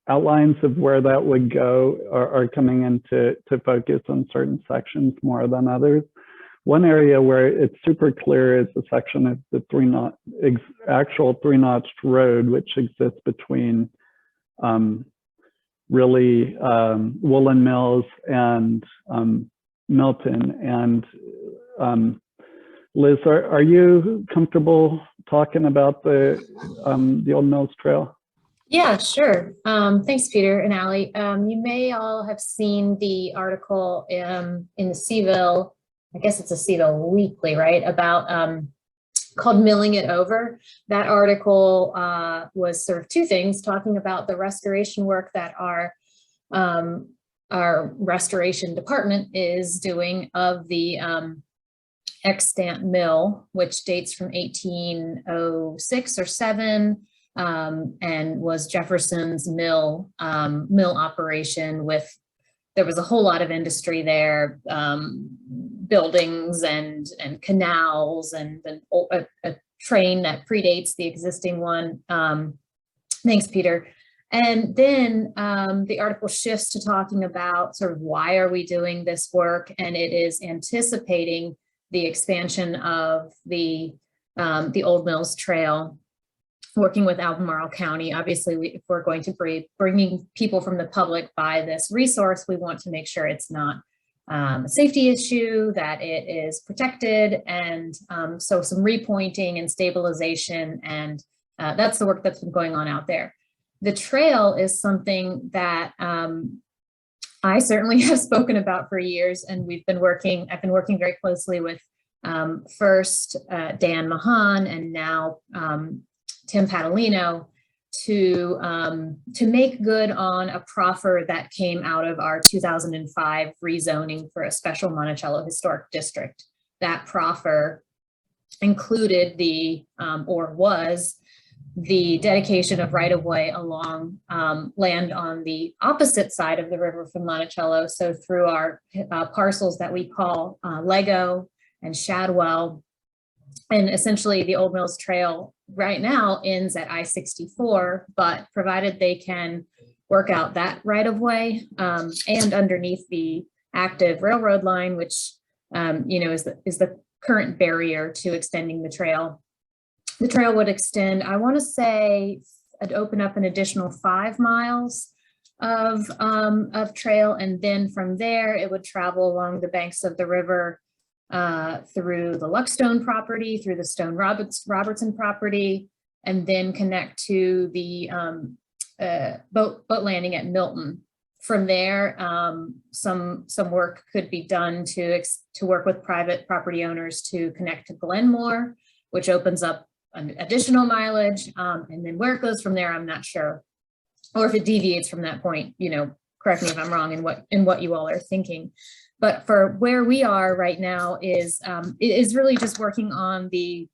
outlines of where that would go are coming into focus on certain sections more than others. One area where it's super clear is the section of the actual 3-notched road, which exists between really Woolen Mills and Milton. And Liz, are you comfortable talking about the Old Mills Trail? Yeah, sure. Thanks, Peter and Allie. You may all have seen the article in the Seville, I guess it's a Seville Weekly, right? About called Milling It Over. That article was sort of two things, talking about the restoration work that our restoration department is doing of the extant mill, which dates from 1806 or 7, and was Jefferson's mill operation. With there was a whole lot of industry there, buildings and canals, and a train that predates the existing one. Thanks, Peter. And then the article shifts to talking about sort of why are we doing this work, and it is anticipating the expansion of the Old Mills Trail, working with Albemarle County. Obviously, if we're going to be bringing people from the public by this resource, we want to make sure it's not a safety issue, that it is protected, and so some repointing and stabilization, and that's the work that's been going on out there. The trail is something that I certainly have spoken about for years, and I've been working very closely with first Dan Mahan and now Tim Padalino to make good on a proffer that came out of our 2005 rezoning for a special Monticello Historic District. That proffer included was the dedication of right-of-way along land on the opposite side of the river from Monticello. So through our parcels that we call Lego and Shadwell, and essentially the Old Mills Trail right now ends at I-64, but provided they can work out that right-of-way and underneath the active railroad line, which is the current barrier to extending the trail. The trail would extend, I want to say, it'd open up an additional 5 miles of trail. And then from there, it would travel along the banks of the river through the Luckstone property, through the Stone Robertson property, and then connect to the boat landing at Milton. From there, some work could be done to work with private property owners to connect to Glenmore, which opens up an additional mileage. And then where it goes from there, I'm not sure. Or if it deviates from that point, you know, correct me if I'm wrong in what you all are thinking. But for where we are right now is really just working on the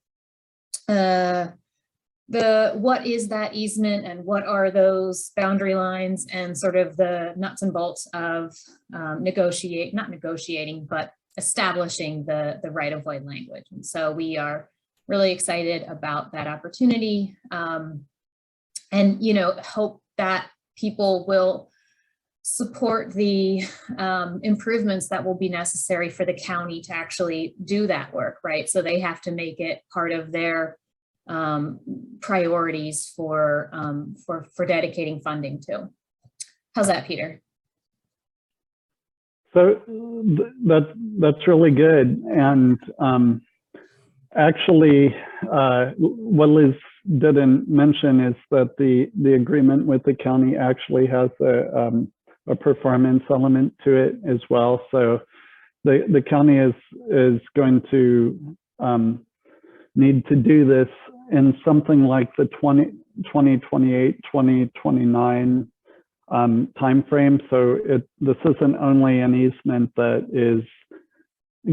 what is that easement and what are those boundary lines and sort of the nuts and bolts of not negotiating, but establishing the right of way language. And so we are really excited about that opportunity, and, you know, hope that people will support the improvements that will be necessary for the county to actually do that work, right? So they have to make it part of their priorities for dedicating funding to. How's that, Peter? So that's really good. And actually, what Liz didn't mention is that the agreement with the county actually has a performance element to it as well. So the county is going to need to do this in something like the 2028, 2029 timeframe. So this isn't only an easement that is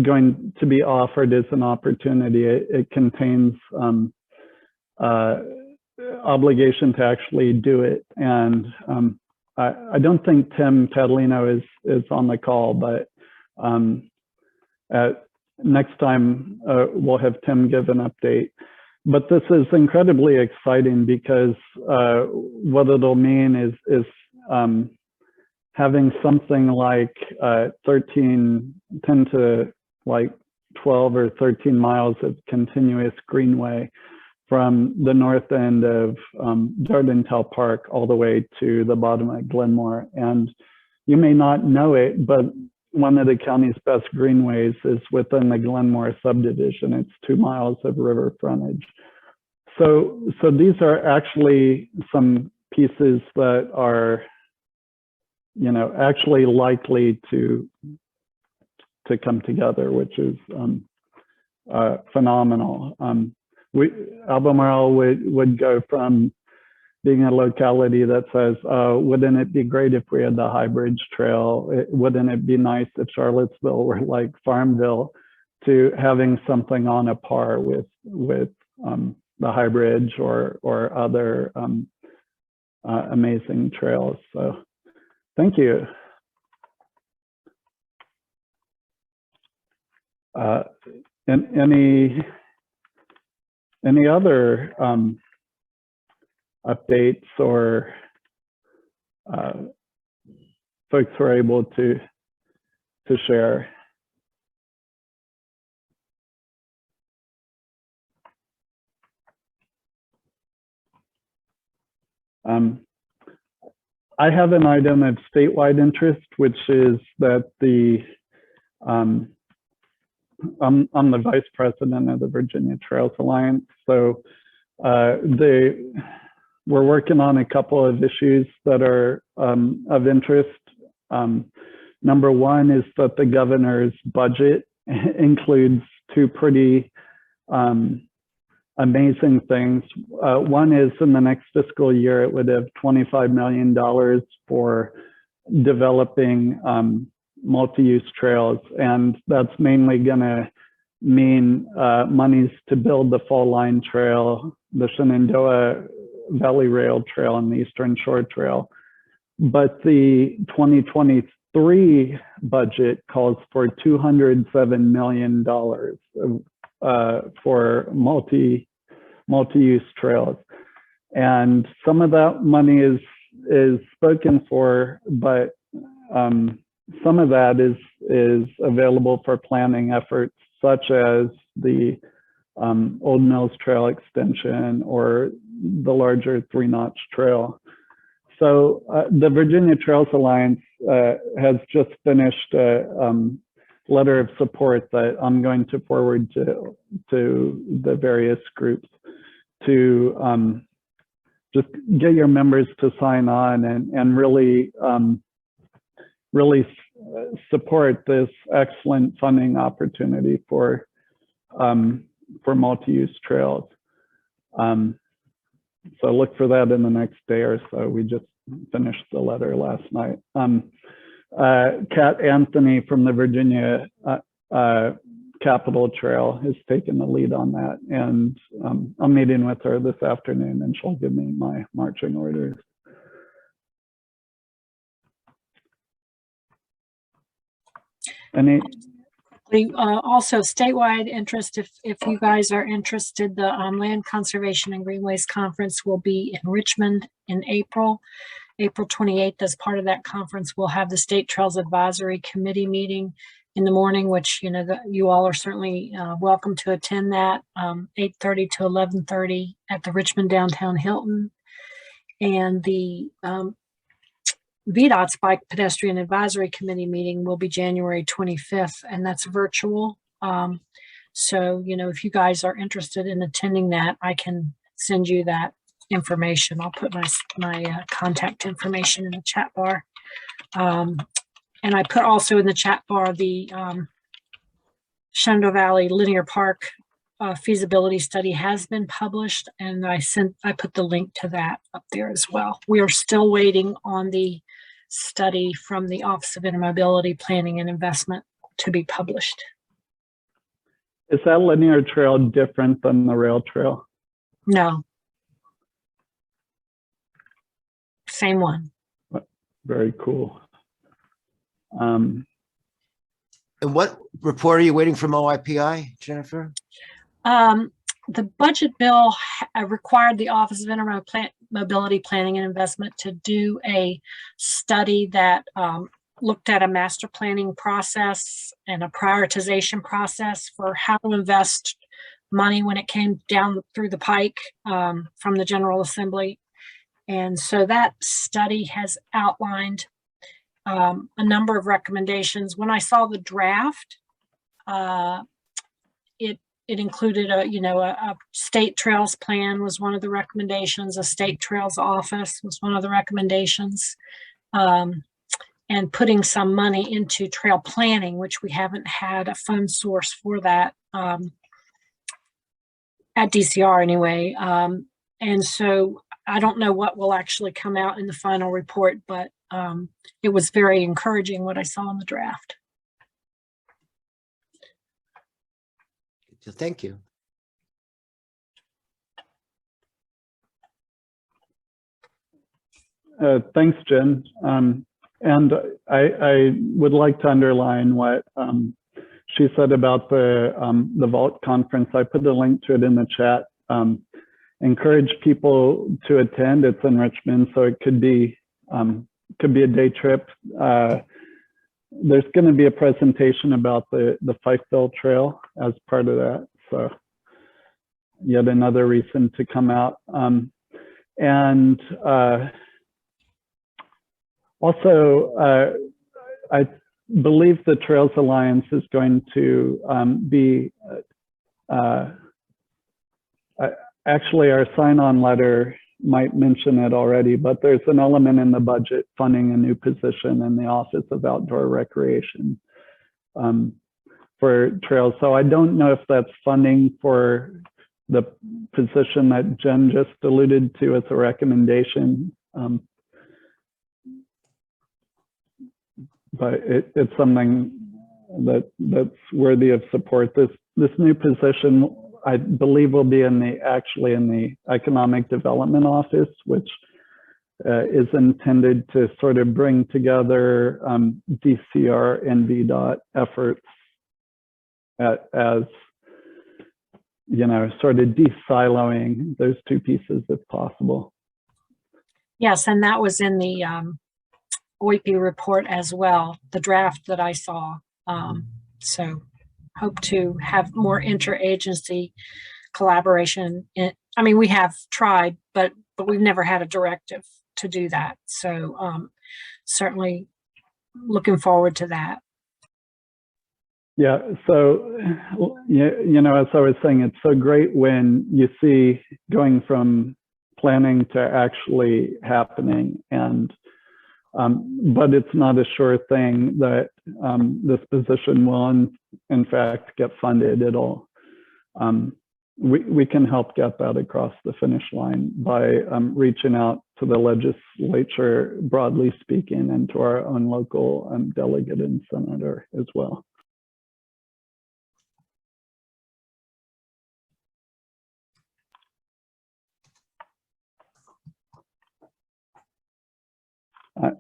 going to be offered as an opportunity. It contains obligation to actually do it. And I don't think Tim Catalino is on the call, but next time we'll have Tim give an update. But this is incredibly exciting because what it'll mean is having something like 10 to like 12 or 13 miles of continuous greenway from the north end of Dardantel Park all the way to the bottom of Glenmore. And you may not know it, but one of the county's best greenways is within the Glenmore subdivision. It's 2 miles of river frontage. So these are actually some pieces that are, you know, actually likely to come together, which is phenomenal. Albemarle would go from being a locality that says, wouldn't it be great if we had the High Bridge Trail? Wouldn't it be nice if Charlottesville were like Farmville, to having something on a par with the High Bridge or other amazing trails. So thank you. And any other updates or folks who are able to share? I have an item of statewide interest, which is that I'm the vice president of the Virginia Trails Alliance. So we're working on a couple of issues that are of interest. Number one is that the governor's budget includes two pretty amazing things. One is in the next fiscal year, it would have $25 million for developing multi-use trails. And that's mainly gonna mean monies to build the Fall Line Trail, the Shenandoah Valley Rail Trail, and the Eastern Shore Trail. But the 2023 budget calls for $207 million for multi-use trails. And some of that money is spoken for, but some of that is available for planning efforts, such as the Old Mills Trail extension or the larger 3-notch trail. The Virginia Trails Alliance has just finished a letter of support that I'm going to forward to the various groups to just get your members to sign on and really support this excellent funding opportunity for multi-use trails. So look for that in the next day or so. We just finished the letter last night. Kat Anthony from the Virginia Capitol Trail has taken the lead on that. And I'm meeting with her this afternoon and she'll give me my marching orders. Any? Also statewide interest, if you guys are interested, the Land Conservation and Greenways Conference will be in Richmond in April 28th. As part of that conference, we'll have the State Trails Advisory Committee meeting in the morning, which you all are certainly welcome to attend that, 8:30 to 11:30 at the Richmond Downtown Hilton. And the VDOT's Bike Pedestrian Advisory Committee meeting will be January 25th, and that's virtual. So, if you guys are interested in attending that, I can send you that information. I'll put my contact information in the chat bar. And I put also in the chat bar the Shenandoah Valley Linear Park feasibility study has been published, and I put the link to that up there as well. We are still waiting on the study from the Office of Intermobility Planning and Investment to be published. Is that linear trail different than the rail trail? No. Same one. Very cool. And what report are you waiting from OIPI, Jennifer? The budget bill required the Office of Intermobility Planning and Investment to do a study that looked at a master planning process and a prioritization process for how to invest money when it came down through the pike from the General Assembly. And so that study has outlined a number of recommendations. When I saw the draft, it included a state trails plan was one of the recommendations. A state trails office was one of the recommendations, and putting some money into trail planning, which we haven't had a fund source for that at DCR anyway. And so I don't know what will actually come out in the final report, but it was very encouraging what I saw in the draft. Thank you. Thanks, Jen. And I would like to underline what she said about the Vault conference. I put the link to it in the chat. Encourage people to attend. It's in Richmond, so it could be a day trip. There's going to be a presentation about the Fifeville Trail as part of that. So yet another reason to come out. And also, I believe the Trails Alliance is going to be, actually our sign-on letter might mention it already, but there's an element in the budget funding a new position in the Office of Outdoor Recreation for trails. So I don't know if that's funding for the position that Jen just alluded to as a recommendation. But it's something that's worthy of support. This new position, I believe, will be actually in the Economic Development Office, which is intended to sort of bring together DCR and VDOT efforts as sort of de-siloing those two pieces if possible. Yes, and that was in the OIP report as well, the draft that I saw. So hope to have more interagency collaboration. I mean, we have tried, but we've never had a directive to do that. So certainly looking forward to that. Yeah, so, you know, as I was saying, it's so great when you see going from planning to actually happening, and but it's not a sure thing that this position will in fact get funded. It'll, we can help get that across the finish line by reaching out to the legislature, broadly speaking, and to our own local delegate and senator as well.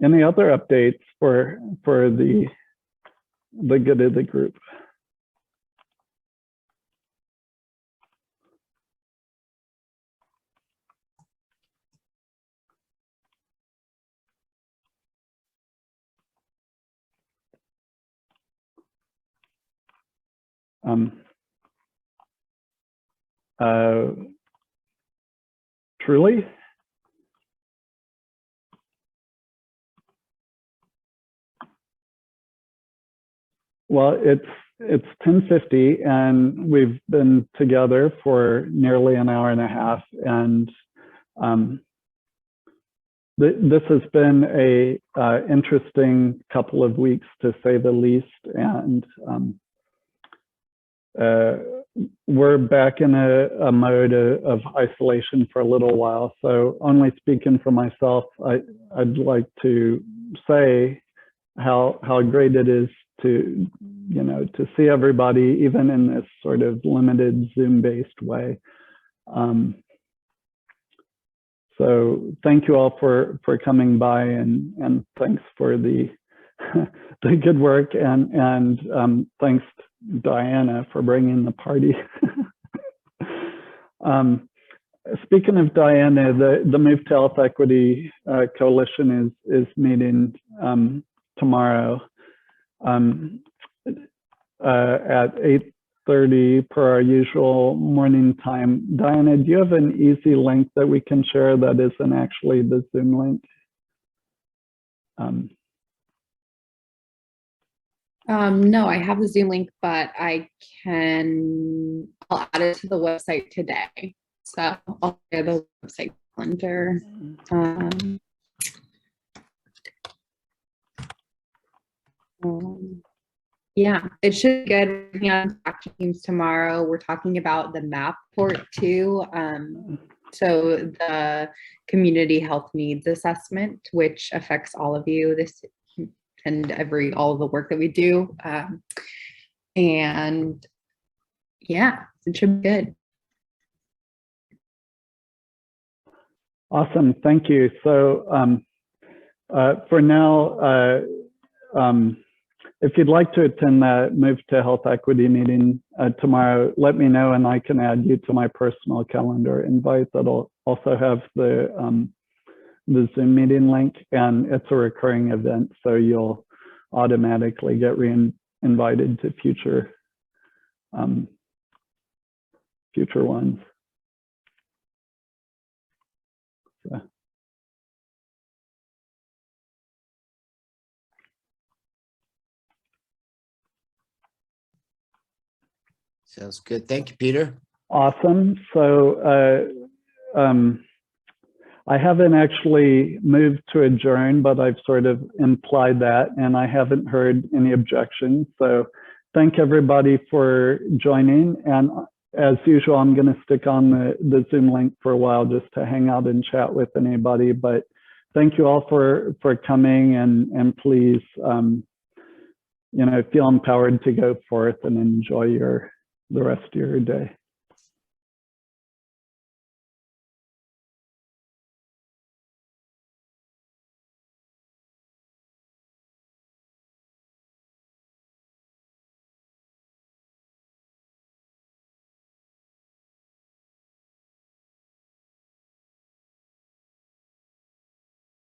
Any other updates for the good of the group? Truly? Well, it's 10:50 and we've been together for nearly an hour and a half, and this has been a interesting couple of weeks, to say the least, and we're back in a mode of isolation for a little while. So only speaking for myself, I'd like to say how great it is to, you know, to see everybody, even in this sort of limited Zoom-based way. So thank you all for coming by, and thanks for the the good work, and thanks Diana for bringing the party. Speaking of Diana, the Move to Health Equity Coalition is meeting tomorrow at 8:30 per our usual morning time. Diana, do you have an easy link that we can share that isn't actually the Zoom link? No, I have the Zoom link, but I'll add it to the website today. So I'll share the website calendar. Yeah, it should be good. Working on action teams tomorrow. We're talking about the MAP port too. So the community health needs assessment, which affects all of you. This and all of the work that we do. And yeah, it should be good. Awesome, thank you. So for now, if you'd like to attend the Move to Health Equity meeting tomorrow, let me know and I can add you to my personal calendar invite that'll also have the Zoom meeting link, and it's a recurring event, so you'll automatically get invited to future ones. So. Sounds good. Thank you, Peter. Awesome. So I haven't actually moved to adjourn, but I've sort of implied that, and I haven't heard any objections. So thank everybody for joining. And as usual, I'm going to stick on the Zoom link for a while just to hang out and chat with anybody. But thank you all for coming, and please, you know, feel empowered to go forth and enjoy the rest of your day.